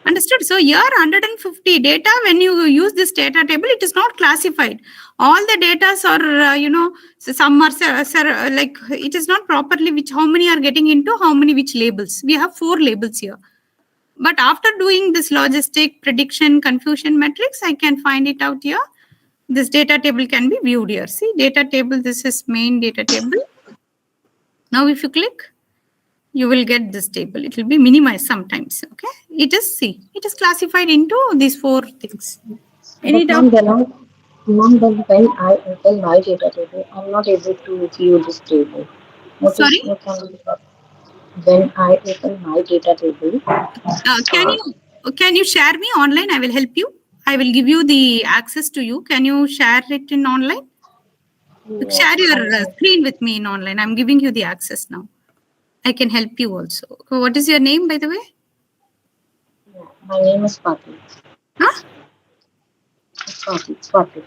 Understood. So here 150 data, when you use this data table, it is not classified. All the data are, some are like, it is not properly how many are getting into which labels. We have 4 labels here. But after doing this logistic prediction confusion matrix, I can find it out here. This data table can be viewed here. See, data table, this is main data table. Now, if you click, you will get this table. It will be minimized sometimes, okay? It is classified into these 4 things. Any But doubt? ma'am, then when I open my data table, I'm not able to view this table. Sorry? What can be when I open my data table? Can you share me online? I will help you. I will give you the access to you. Can you share it in online? Share I your just screen with me in online. I'm giving you the access now. I can help you also. What is your name, by the way? my name is Swati. Huh? Swati.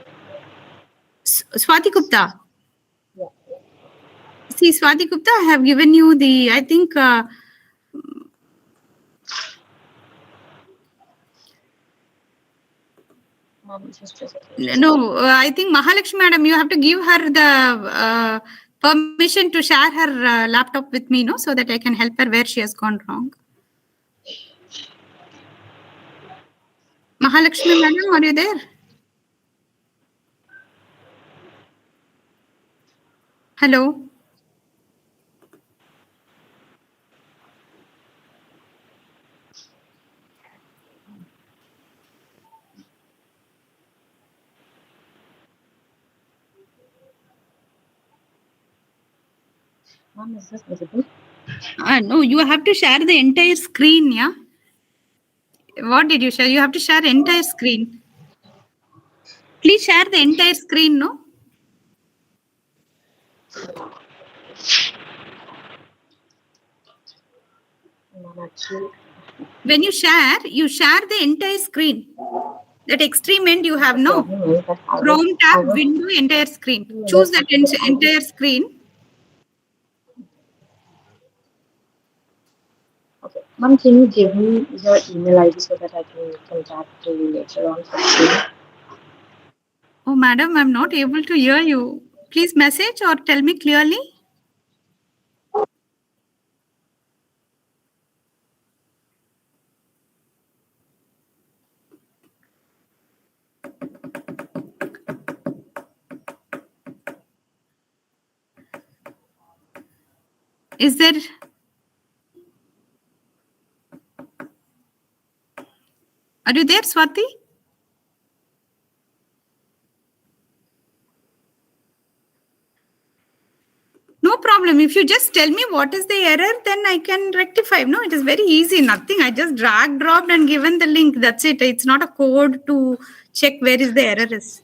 Swati Gupta. Yeah. See, Swati Gupta, I have given you the, I think, Ma'am, just a second. no, I think Mahalakshmi madam, you have to give her the permission to share her laptop with me, no, so that I can help her where she has gone wrong. Mahalakshmi madam, are you there? Hello. Ma'am, is this visible? No, you have to share the entire screen, yeah? What did you share? You have to share entire screen. Please share the entire screen, no? Ma'am, actually, When you share the entire screen. That extreme end you have, the no? problem is that Chrome I tab, was window, entire screen. no, Choose that's that okay, but entire screen. okay. Ma'am, can you give me your email ID so that I can contact you later on for free? Oh, madam, I'm not able to hear you. Please message or tell me clearly. Is there... Are you there, Swati? No problem. If you just tell me what is the error, then I can rectify. No, it is very easy. Nothing. I just drag, dropped and given the link. That's it. It's not a code to check where is the error is.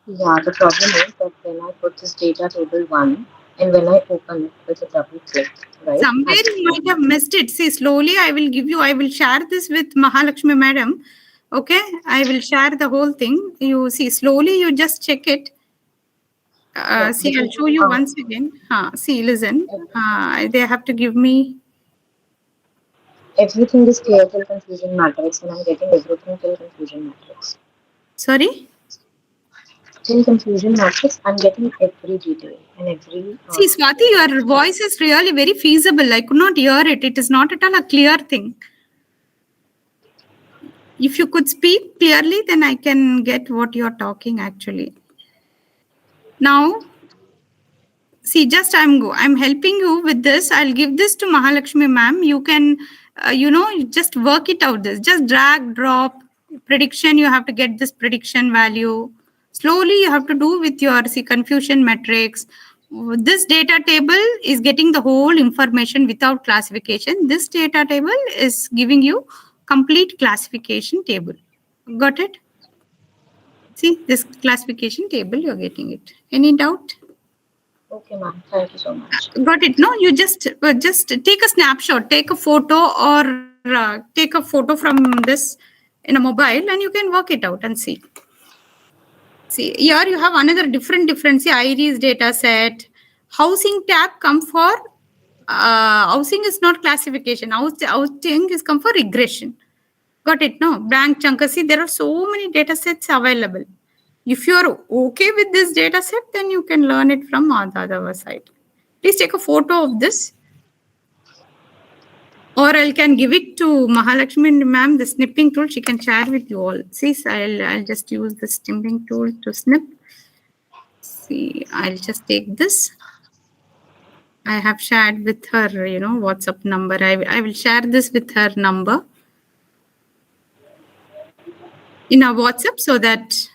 Yeah, the problem is that when I put this data table 1 and when I open it with a double click, right? Somewhere you might have missed it. See, slowly I will share this with Mahalakshmi madam. Okay, I will share the whole thing. You see, slowly you just check it. Yeah, See, I'll because show you once again. See, listen. They have to give me... everything is clear till confusion matrix and I'm getting everything till confusion matrix. Sorry? Till confusion matrix, I'm getting every detail and every See, Swati, your voice is really very feasible. I could not hear it. It is not at all a clear thing. If you could speak clearly, then I can get what you're talking actually. Now, see, just I'm helping you with this. I'll give this to Mahalakshmi ma'am. You can, just work it out. This just drag, drop prediction. You have to get this prediction value. Slowly, you have to do with your confusion matrix. This data table is getting the whole information without classification. This data table is giving you complete classification table. Got it? See, this classification table, you're getting it. Any doubt? Okay, ma'am. Thank you so much. Got it? No, you just take a snapshot, take a photo, or take a photo from this in a mobile, and you can work it out and see. See, here you have another different. See, IRIS data set. Housing tab come for housing is not classification. Housing is come for regression. Got it? No, bank chunker. See, there are so many data sets available. If you are okay with this data set, then you can learn it from the other side. Please take a photo of this. Or I can give it to Mahalakshmi ma'am, the snipping tool. She can share with you all. See, so I'll just use the snipping tool to snip. See, I'll just take this. I have shared with her, WhatsApp number. I will share this with her number in our WhatsApp so that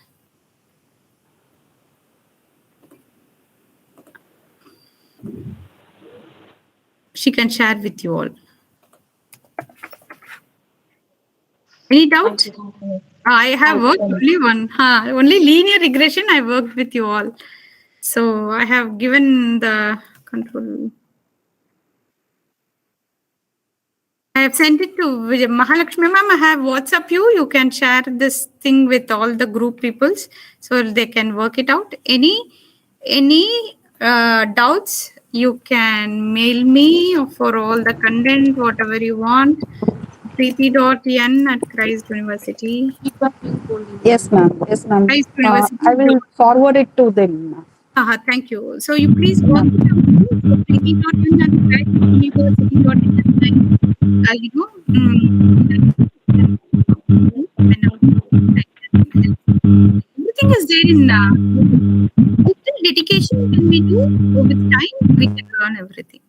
she can share with you all. Any doubt? I have worked only one. Only linear regression I worked with you all. So I have given the control. I have sent it to Mahalakshmi ma'am. I have WhatsApp you. You can share this thing with all the group peoples so they can work it out. Any doubts, you can mail me for all the content, whatever you want. Preethi.n@Christ University. Yes, ma'am. Yes, ma'am. Christ University. I will forward it to them, ma'am. Thank you. So you please go to Preethi.n@Christ University. Everything is there in little dedication can we do with time we can learn everything.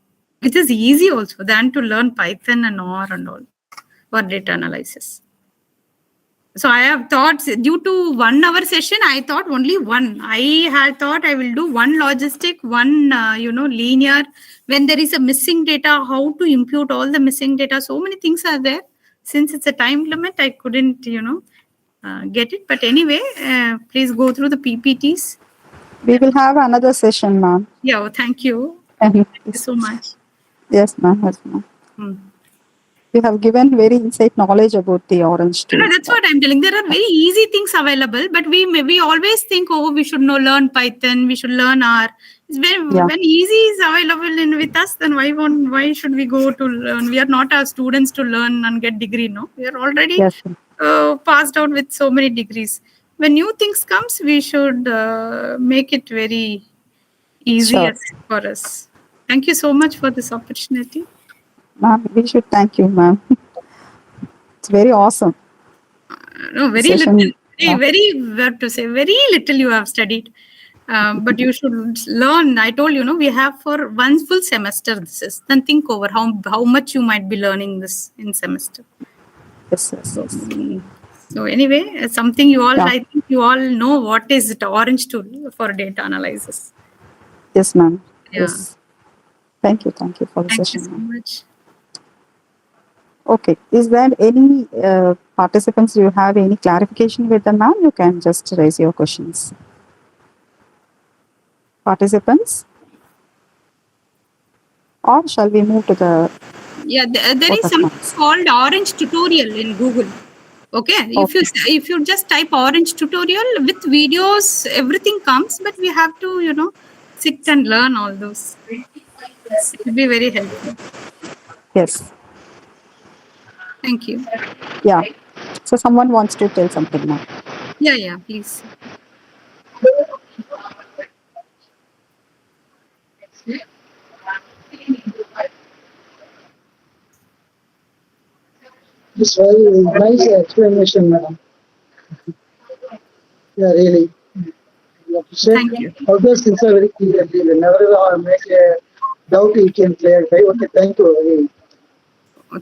It is easy also than to learn Python and R and all for data analysis. So I have thought due to 1 hour session, I thought only one. I had thought I will do one logistic, one linear. When there is a missing data, how to impute all the missing data. So many things are there. Since it's a time limit, I couldn't get it. But anyway, please go through the PPTs. We will have another session, ma'am. Yeah, thank you. Thank you so much. Yes, ma'am. Yes, ma'am. You have given very insight knowledge about the orange tool. No, that's what I'm telling. There are very easy things available, but we always think, we should learn Python, we should learn R. It's when easy is available with us, then why should we go to learn? We are not our students to learn and get degree. No, we are already passed out with so many degrees. When new things comes, we should make it very easy for us. Thank you so much for this opportunity. Ma'am, we should thank you, ma'am. It's very awesome. No, very little. Very little you have studied. But you should learn. I told you, we have for one full semester this is. Then think over how much you might be learning this in semester. Yes. So anyway, something you all, I think you all know what is it, orange tool for data analysis. Yes, ma'am. Yeah. Yes. Thank you for the session. Thank you so much. Okay. Is there any participants you have any clarification with them, ma'am? You can just raise your questions. Participants? Or shall we move to the... Yeah, there is something called orange tutorial in Google. Okay. If you just type orange tutorial with videos, everything comes, but we have to, sit and learn all those. It will be very helpful. Yes. Thank you. Yeah. So someone wants to tell something now. Yeah, please. It's very nice explanation, madam. Yeah, really. Thank you. All those things are very clear. Whenever make a doubt, you can clarify. Okay, thank you. Really.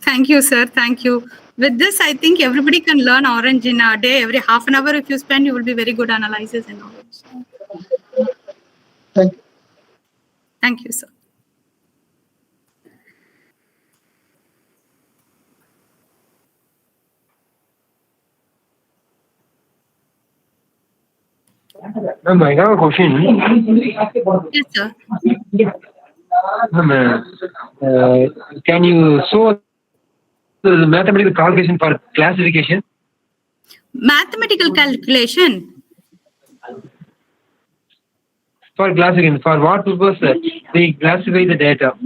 Thank you, sir. Thank you. With this, I think everybody can learn orange in a day. Every half an hour, if you spend, you will be very good analysis in orange. Thank you. Thank you, sir. Ma'am, I have a question. Yes, sir. Ma'am, can you show the mathematical calculation for classification? Mathematical calculation? For classification, for what purpose they classify the data?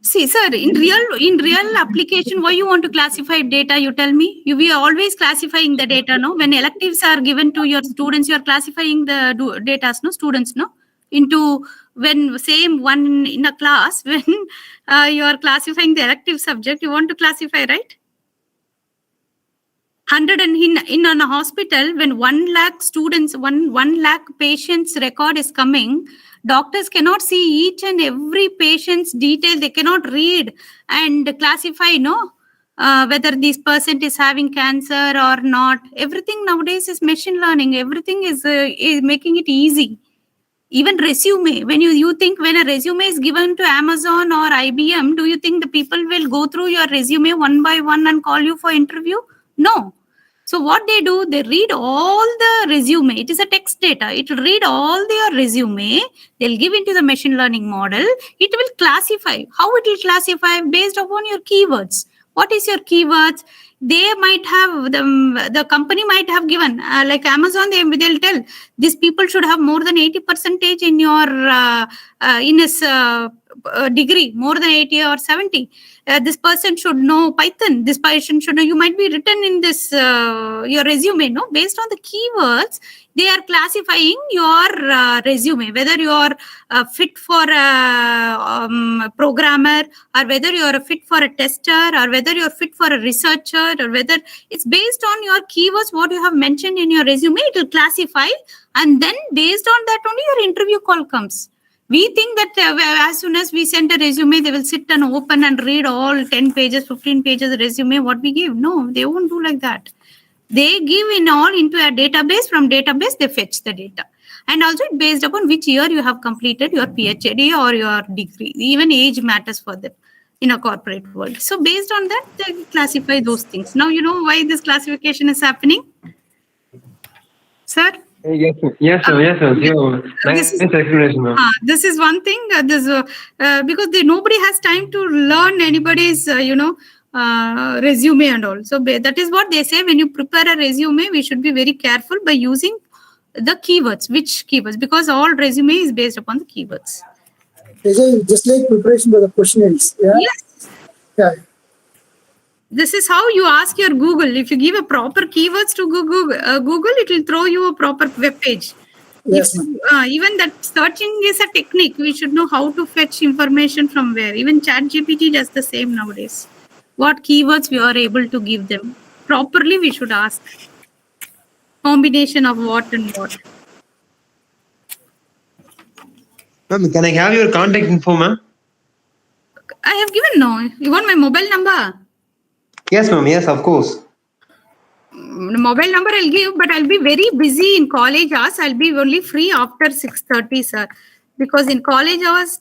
See, sir, in real application, why you want to classify data? You tell me. We are always classifying the data, no? When electives are given to your students, you are classifying the data, no? Students, no? into when same one in a class, when you are classifying the elective subject, you want to classify, right? 100 and in a hospital, when 1 lakh students, 1 lakh patients record is coming, doctors cannot see each and every patient's detail. They cannot read and classify, whether this person is having cancer or not. Everything nowadays is machine learning. Everything is making it easy. Even resume, when you think when a resume is given to Amazon or IBM, do you think the people will go through your resume one by one and call you for interview? No. So what they do, they read all the resume. It is a text data. It will read all their resume. They'll give into the machine learning model. It will classify. How it will classify? Based upon your keywords. What is your keywords? They might have, the company might have given, like Amazon, they'll tell, these people should have more than 80% in your, in his degree, more than 80 or 70. This person should know Python. This person should know. You might be written in this your resume, no? Based on the keywords, they are classifying your resume, whether you are fit for a programmer, or whether you are fit for a tester, or whether you are fit for a researcher, or whether it's based on your keywords, what you have mentioned in your resume, it will classify, and then based on that only your interview call comes. We think that as soon as we send a resume, they will sit and open and read all 10 pages, 15 pages resume, what we give. No, they won't do like that. They give in all into a database. From database, they fetch the data. And also based upon which year you have completed your PhD or your degree. Even age matters for them in a corporate world. So based on that, they classify those things. Now you know why this classification is happening? Sir? Yes, sir. Yes, sir. Yes, sir. Nice explanation, ma'am. This is one thing. Because nobody has time to learn anybody's, resume and all. So that is what they say. When you prepare a resume, we should be very careful by using the keywords. Which keywords? Because all resume is based upon the keywords. Just like preparation for the questionnaires. Yeah. Yes. Yeah. This is how you ask your Google. If you give a proper keywords to Google, it will throw you a proper web page. Yes, Even that searching is a technique. We should know how to fetch information from where. Even ChatGPT does the same nowadays. What keywords we are able to give them. Properly, we should ask. Combination of what and what. Ma'am, can I have your contact info, ma'am? I have given no. You want my mobile number? Yes, ma'am. Yes, of course. The mobile number I'll give, but I'll be very busy in college hours. I'll be only free after 6:30, sir. Because in college hours,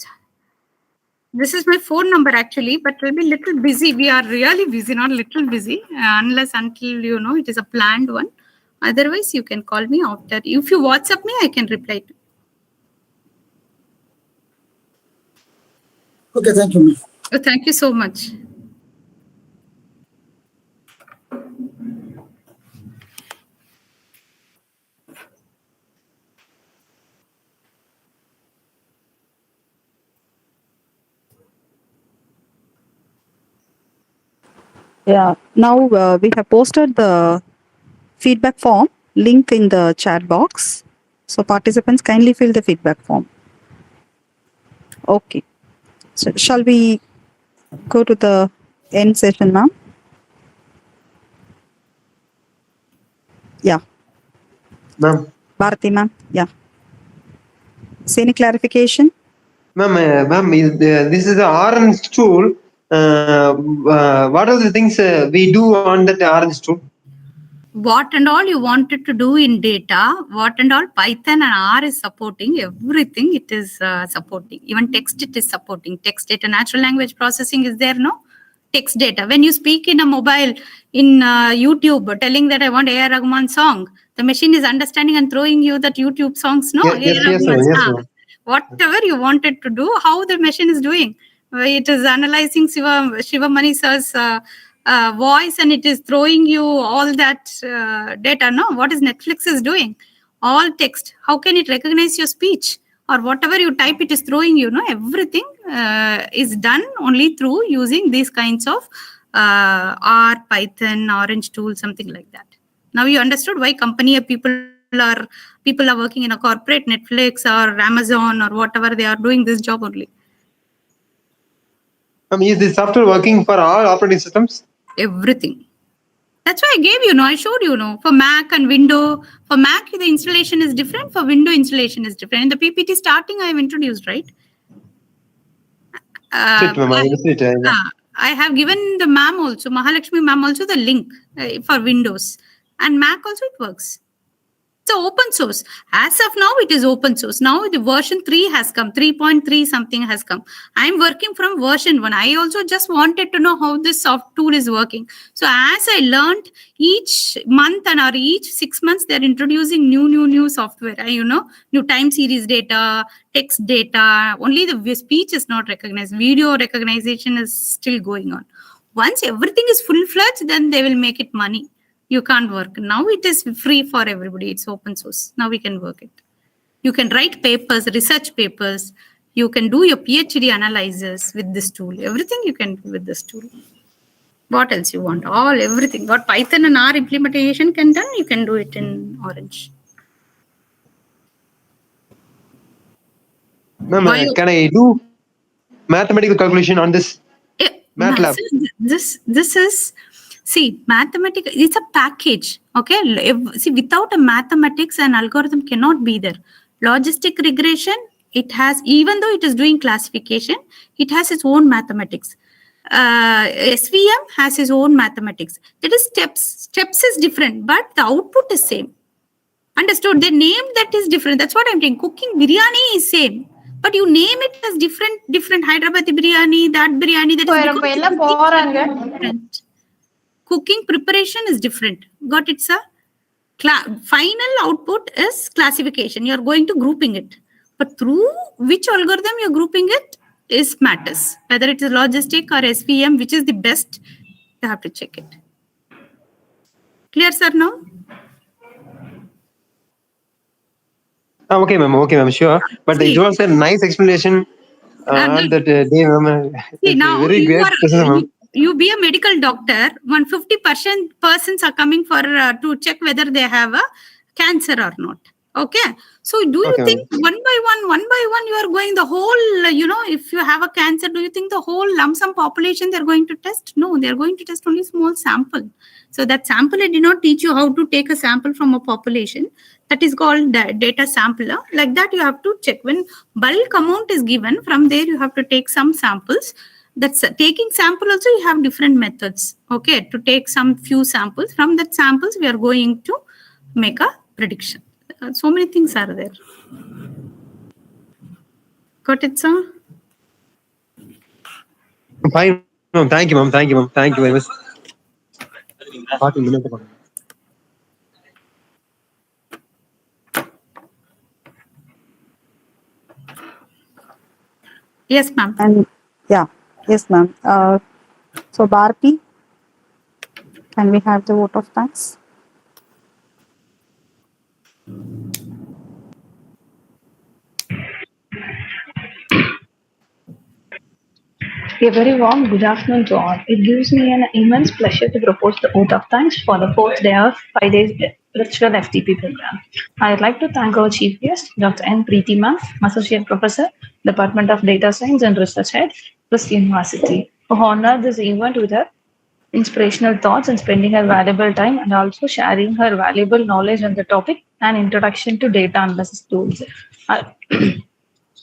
this is my phone number actually, but we'll be little busy. We are really busy, not little busy, until it is a planned one. Otherwise, you can call me after. If you WhatsApp me, I can reply to you. Okay, thank you, ma'am. Thank you so much. Yeah. Now we have posted the feedback form link in the chat box. So participants kindly fill the feedback form. Okay. So shall we go to the end session, ma'am? Yeah. Ma'am. Bharati, ma'am. Yeah. See any clarification? Ma'am, this is the orange tool. What are the things we do on that orange tool? What and all you wanted to do in data, what and all Python and R is supporting, everything it is supporting. Even text it is supporting. Text data, natural language processing is there, no? Text data. When you speak in a mobile, in YouTube, telling that I want A.R. Rahman song, the machine is understanding and throwing you that YouTube songs, no? Yes, sir. Whatever you wanted to do, how the machine is doing. It is analyzing Shivamani sir's voice and it is throwing you all that data, no? What is Netflix is doing? All text. How can it recognize your speech? Or whatever you type, it is throwing you, no? Everything is done only through using these kinds of R, Python, Orange tool, something like that. Now you understood why company people are people are working in a corporate, Netflix or Amazon or whatever, they are doing this job only. Is this software working for all operating systems? Everything. That's why I gave I showed for Mac and Window. For Mac, the installation is different. For Window, installation is different. In the PPT starting, I have introduced, right? I have given the ma'am also, Mahalakshmi ma'am also, the link for Windows. And Mac also, it works. It's open source. As of now, it is open source. Now the version 3 has come, 3.3 something has come. I'm working from version 1. I also just wanted to know how this soft tool is working. So as I learned, each month or each 6 months, they're introducing new software. New time series data, text data. Only the speech is not recognized. Video recognition is still going on. Once everything is full-fledged, then they will make it money. You can't work. Now it is free for everybody. It's open source. Now we can work it. You can write papers, research papers. You can do your PhD analysis with this tool. Everything you can do with this tool. What else you want? Everything. What Python and R implementation can do, you can do it in Orange. Ma'am, can I do mathematical calculation on this MATLAB? This is... See, mathematics, it's a package, okay? See, without a mathematics, an algorithm cannot be there. Logistic regression, it has, even though it is doing classification, it has its own mathematics. SVM has its own mathematics. That is steps. Steps is different, but the output is same. Understood? The name that is different. That's what I'm saying. Cooking biryani is same. But you name it as different Hyderabadi biryani, that biryani, that is different. Cooking preparation is different. Got it, sir? Final output is classification. You're going to grouping it. But through which algorithm you're grouping it is matters. Whether it is logistic or SVM, which is the best, you have to check it. Clear, sir, now? Okay, ma'am, sure. But it was a nice explanation on that day, ma'am. See, now very great. You be a medical doctor, 150% persons are coming for to check whether they have a cancer or not. Okay. So do you think one by one, you are going the whole, if you have a cancer, do you think the whole lump sum population they're going to test? No, they're going to test only small sample. So that sample, I did not teach you how to take a sample from a population. That is called data sampler. Like that, you have to check. When bulk amount is given, from there you have to take some samples. That's taking sample also, you have different methods. Okay, to take some few samples. From that samples, we are going to make a prediction. So many things are there. Got it, sir? Fine, ma'am. Thank you, ma'am. Thank you very much. Yes, ma'am. And yeah, yes, ma'am. So Bharti, can we have the vote of thanks? A very warm good afternoon to all. It gives me an immense pleasure to propose the vote of thanks for the fourth day of 5 days virtual FDP program. I would like to thank our chief guest, Dr. N.Preethi ma'am, Associate Professor, Department of Data Science and Research Head, Christ University, who honored this event with her inspirational thoughts and spending her valuable time and also sharing her valuable knowledge on the topic and introduction to data analysis tools.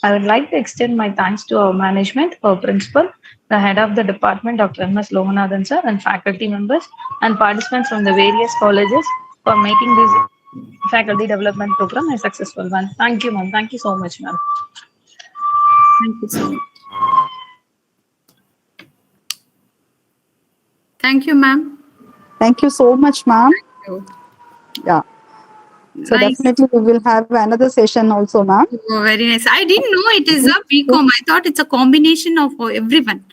I would like to extend my thanks to our management, our principal, the head of the department, Dr. M.S. Lohanathan sir, and faculty members and participants from the various colleges for making this faculty development program a successful one. Thank you, ma'am. Thank you so much, ma'am. Thank you so much. Thank you, ma'am. Thank you so much, ma'am. Yeah. So nice. Definitely we will have another session also, ma'am. Oh, very nice. I didn't know it is a BCom. I thought it's a combination of everyone.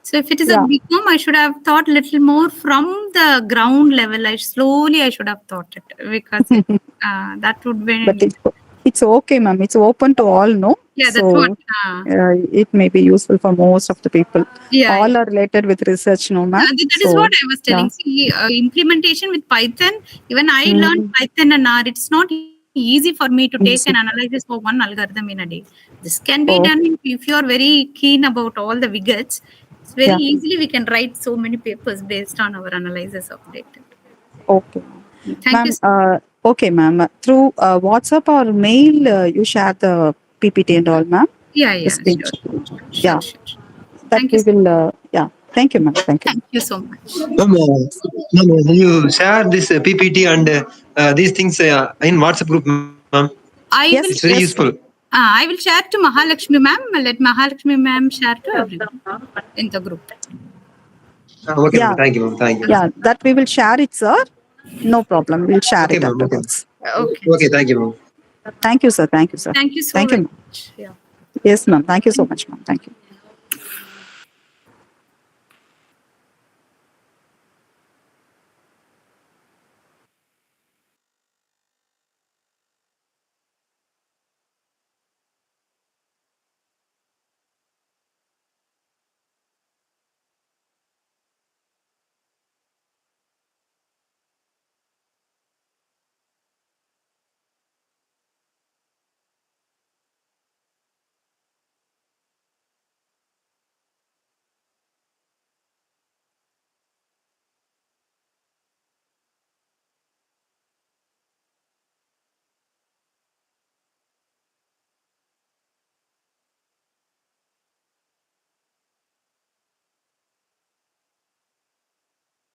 So if it is a BCom, I should have thought a little more from the ground level. I should have thought it because that would be. But it's okay, ma'am. It's open to all, no? Yeah, that's what. It may be useful for most of the people. Yeah, all are related with research, no, ma'am. That is what I was telling. See, implementation with Python. Even I learned Python and R. It's not easy for me to take an Easy. analysis for one algorithm in a day. This can be Oh. done if you are very keen about all the widgets. It's very Yeah. easily we can write so many papers based on our analysis of data. Okay. Thank you. Ma'am, okay, ma'am. Through WhatsApp or mail, you share the PPT and all, ma'am? Yeah, The yeah, speech. sure. That Thank we you. will, yeah. Thank you, ma'am. Thank you. Thank you so much. Ma'am, you share this PPT and these things in WhatsApp group, ma'am. I Yes, will. It's very useful. I will share to Mahalakshmi ma'am. Let Mahalakshmi ma'am share to everyone in the group. Okay, Yeah. ma'am. Thank you, ma'am. Thank you. Yeah, that we will share it, sir. No problem. We'll share Okay, it ma'am. Okay. afterwards. Okay. Okay, thank you, ma'am. Thank you, sir. Thank you, sir. Thank you so Thank you, very ma'am. much. Yeah. Yes, ma'am. Thank you so much, ma'am. Thank you.